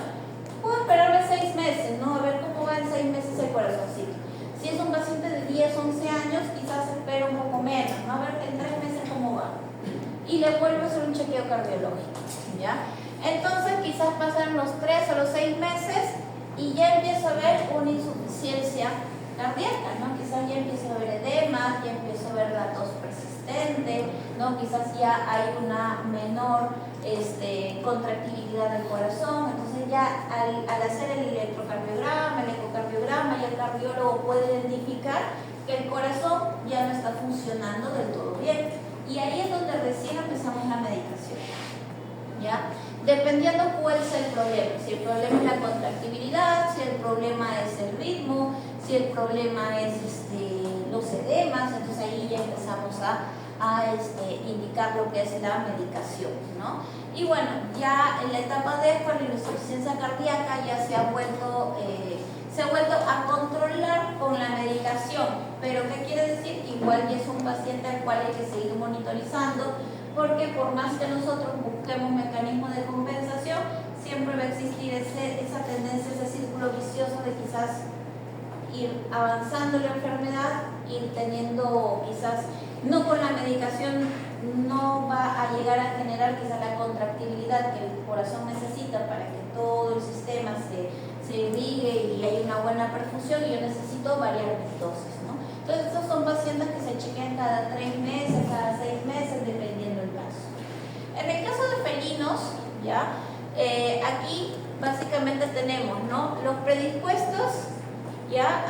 puedo esperarle 6 meses, ¿no? A ver cómo va en 6 meses el corazoncito. Si es un paciente de 10, 11 años, quizás espero un poco menos, ¿no? A ver en 3 meses cómo va. Y le vuelvo a hacer un chequeo cardiológico, ¿ya? Entonces quizás pasan los 3 o los 6 meses y ya empiezo a ver una insuficiencia cardíaca, ¿no? Quizás ya empiezo a ver edema, ya empiezo a ver la tos persistente, ¿no? Quizás ya hay una menor contractibilidad del corazón. Entonces ya al hacer el electrocardiograma, el ecocardiograma, ya el cardiólogo puede identificar que el corazón ya no está funcionando del todo bien. Y ahí es donde recién empezamos la medicación, ¿ya? Dependiendo cuál es el problema, si el problema es la contractibilidad, si el problema es el ritmo, si el problema es los edemas, entonces ahí ya empezamos a indicar lo que es la medicación, ¿no? Y bueno, ya en la etapa D, con la insuficiencia cardíaca ya se ha vuelto a controlar con la medicación. Pero ¿qué quiere decir? Igual ya es un paciente al cual hay que seguir monitorizando, porque por más que nosotros busquemos mecanismos de compensación, siempre va a existir esa tendencia, ese círculo vicioso de quizás ir avanzando la enfermedad, ir teniendo quizás, no con la medicación, no va a llegar a generar quizás la contractibilidad que el corazón necesita para que todo el sistema se irrigue y haya una buena perfusión, y yo necesito variar mis dosis, ¿no? Entonces estos son pacientes que se chequean cada 3 meses, cada 6 meses, dependiendo del caso. En el caso de felinos, ¿ya? Aquí básicamente tenemos, ¿no?, los predispuestos, ¿ya?,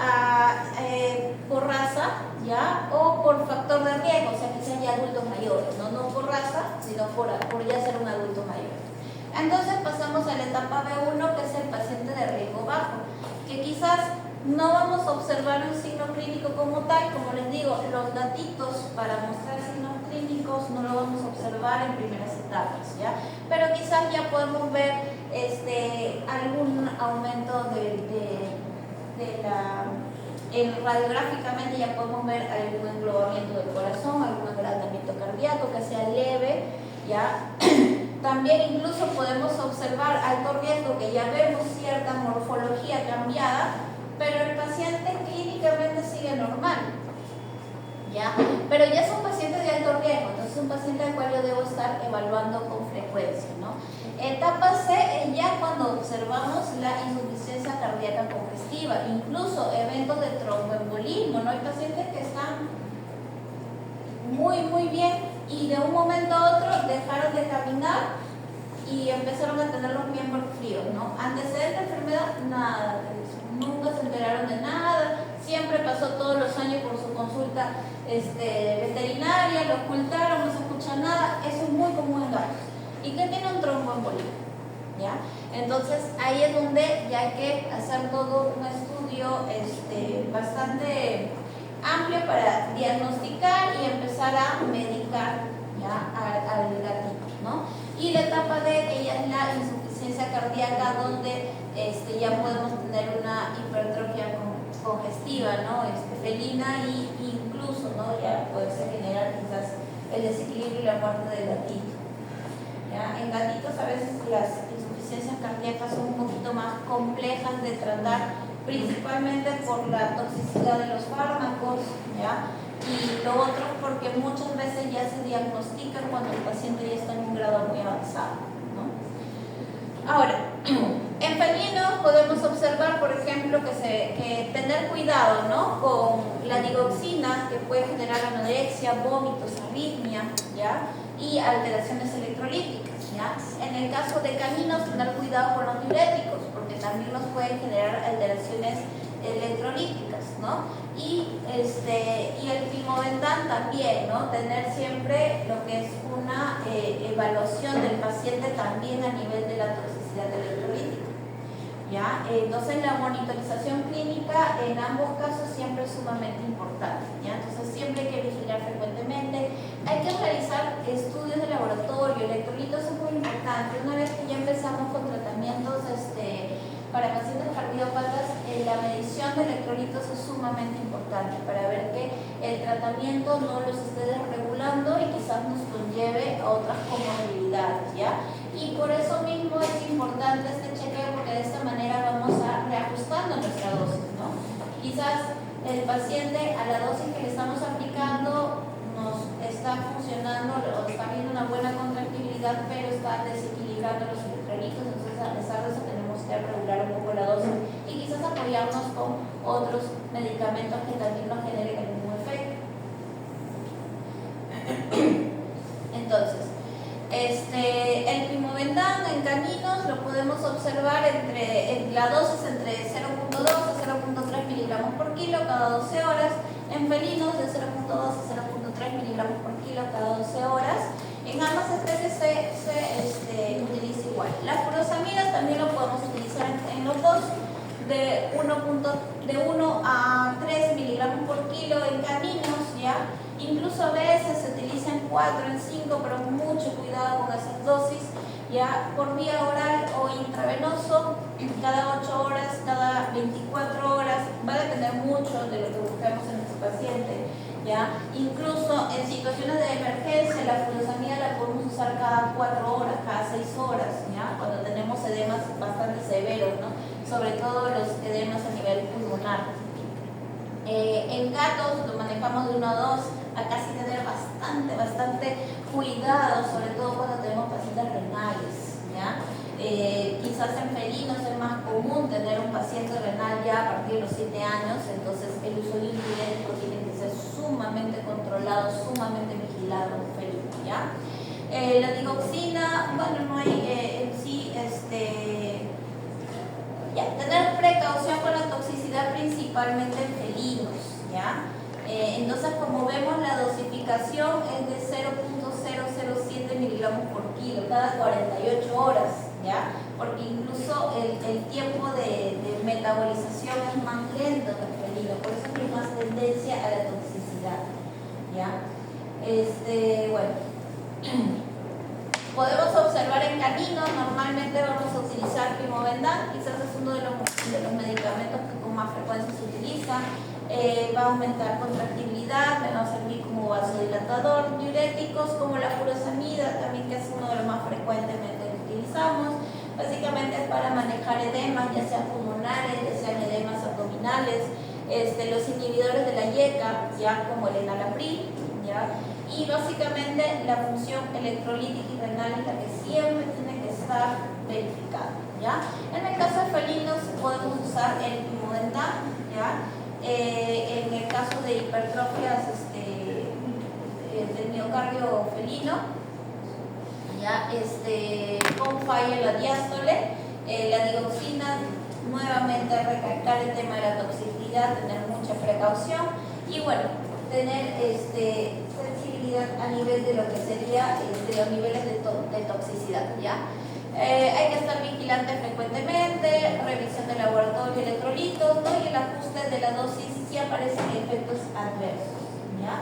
por raza, ¿ya?, o por factor de riesgo, o sea, que sean ya adultos mayores, no por raza, sino por ya ser un adulto mayor. Entonces pasamos a la etapa B1, que es el paciente de riesgo bajo, que quizás no vamos a observar un signo clínico como tal. Como les digo, los datitos para mostrar signos clínicos no lo vamos a observar en primeras etapas, ¿ya? Pero quizás ya podemos ver algún aumento radiográficamente ya podemos ver algún englobamiento del corazón, algún agrandamiento cardíaco que sea leve, ¿ya? También incluso podemos observar alto riesgo, que ya vemos cierta morfología cambiada, pero el paciente clínicamente sigue normal, ¿ya? Pero ya son pacientes de alto riesgo, entonces es un paciente al cual yo debo estar evaluando con frecuencia, ¿no? Etapa C es ya cuando observamos la insuficiencia cardíaca congestiva, incluso eventos de tromboembolismo, ¿no? Hay pacientes que están muy bien y de un momento a otro dejaron de caminar y empezaron a tener los miembros fríos, ¿no? Antecedente de enfermedad, nada, nunca se enteraron de nada, siempre pasó todos los años por su consulta veterinaria, lo ocultaron, no se escucha nada. Eso es muy común en gatos. ¿Y qué tiene un tromboembolismo? ¿Ya? Entonces ahí es donde ya hay que hacer todo un estudio bastante amplio para diagnosticar y empezar a medicar, ¿ya?, al gatito, ¿no? Y la etapa D, que ya es la insuficiencia cardíaca, donde ya podemos tener una hipertrofia congestiva, ¿no? Felina y incluso, ¿no? Ya puede generar quizás el desequilibrio y la muerte del gatito. ¿Ya? En gatitos a veces las insuficiencias cardíacas son un poquito más complejas de tratar, principalmente por la toxicidad de los fármacos, ¿ya? Y lo otro porque muchas veces ya se diagnostica cuando el paciente ya está en un grado muy avanzado, ¿no? Ahora, en felinos podemos observar, por ejemplo, que tener cuidado, ¿no? Con la digoxina, que puede generar anorexia, vómitos, arritmia, ¿ya? Y alteraciones electrolíticas, ¿ya? En el caso de caninos, tener cuidado con los diuréticos, porque también nos pueden generar alteraciones electrolíticas, ¿no? Y el Fimovendan también, ¿no? Tener siempre lo que es una evaluación del paciente también a nivel de la toxicidad electrolítica, ¿ya? Entonces la monitorización clínica en ambos casos siempre es sumamente importante, ¿ya? Entonces siempre hay que vigilar frecuentemente, hay que realizar estudios de laboratorio, electrolitos es muy importante. Una vez que ya empezamos con tratamientos para pacientes cardiópatas, la medición de electrolitos es sumamente importante para ver que el tratamiento no los esté desregulando y quizás nos conlleve a otras comorbilidades, ¿ya? Y por eso mismo es importante este chequeo, porque de esta manera vamos reajustando nuestra dosis, ¿no? Quizás el paciente a la dosis que le estamos aplicando nos está funcionando o está viendo una buena contractibilidad, pero está desequilibrando los electrolitos. Entonces, a pesar de eso, tenemos que regular un poco la dosis y quizás apoyarnos con otros medicamentos que también nos generen el mismo efecto. Entonces, el Fimovendan en caninos lo podemos observar en la dosis entre 0.2 a 0.3 miligramos por kilo cada 12 horas, en felinos de 0.2 a 0.3 miligramos por kilo cada 12 horas. En ambas especies se utiliza igual. Las furosamidas también lo podemos utilizar en los dos, de 1 a 3 miligramos por kilo en caninos, ¿ya? Incluso a veces se utiliza en 4, en 5, pero mucho cuidado con esas dosis, ¿ya? Por vía oral o intravenoso, cada 8 horas, cada 24 horas, va a depender mucho de lo que buscamos en nuestro paciente, ¿ya? Incluso en situaciones de emergencia, la furosemida la podemos usar cada 4 horas, cada 6 horas, ¿ya? Cuando tenemos edemas bastante severos, ¿no? Sobre todo los edemas a nivel pulmonar. En gatos lo manejamos de 1 a 2, acá sí tener bastante cuidado, sobre todo cuando tenemos pacientes renales, ¿ya? Quizás en felinos es más común tener un paciente renal ya a partir de los 7 años, entonces el uso de un diurético tiene que ser sumamente controlado, sumamente vigilado en felinos, ¿ya? La digoxina, bueno, no hay en sí, tener precaución con la toxicidad principalmente en felinos, ¿ya? Entonces, como vemos, la dosificación es de 0.007 miligramos por kilo cada 48 horas, ¿ya? Porque incluso el tiempo de metabolización es más lento en el felino, por eso hay más tendencia a la toxicidad, ¿ya? Bueno. Podemos observar en caninos, normalmente vamos a utilizar Fimovendan, quizás es uno de los medicamentos que con más frecuencia se utiliza. Va a aumentar contractibilidad, va a servir como vasodilatador, diuréticos como la furosemida, también que es uno de los más frecuentemente que utilizamos. Básicamente es para manejar edemas, ya sean pulmonares, ya sean edemas abdominales, los inhibidores de la YECA, ya como el enalapril, ¿ya? Y básicamente la función electrolítica y renal es la que siempre tiene que estar verificada, ¿ya? En el caso de felinos podemos usar el Fimovendan, ¿ya? En el caso de hipertrofias del miocardio felino, ¿ya? Con falla en la diástole, la digoxina, nuevamente recalcar el tema de la toxicidad, tener mucha precaución y bueno, tener sensibilidad a nivel de lo que sería de los niveles de toxicidad, ¿ya? Hay que estar vigilante frecuentemente, revisión de laboratorio y electrolitos, ¿no? Y el ajuste de la dosis si aparecen efectos adversos, ¿ya?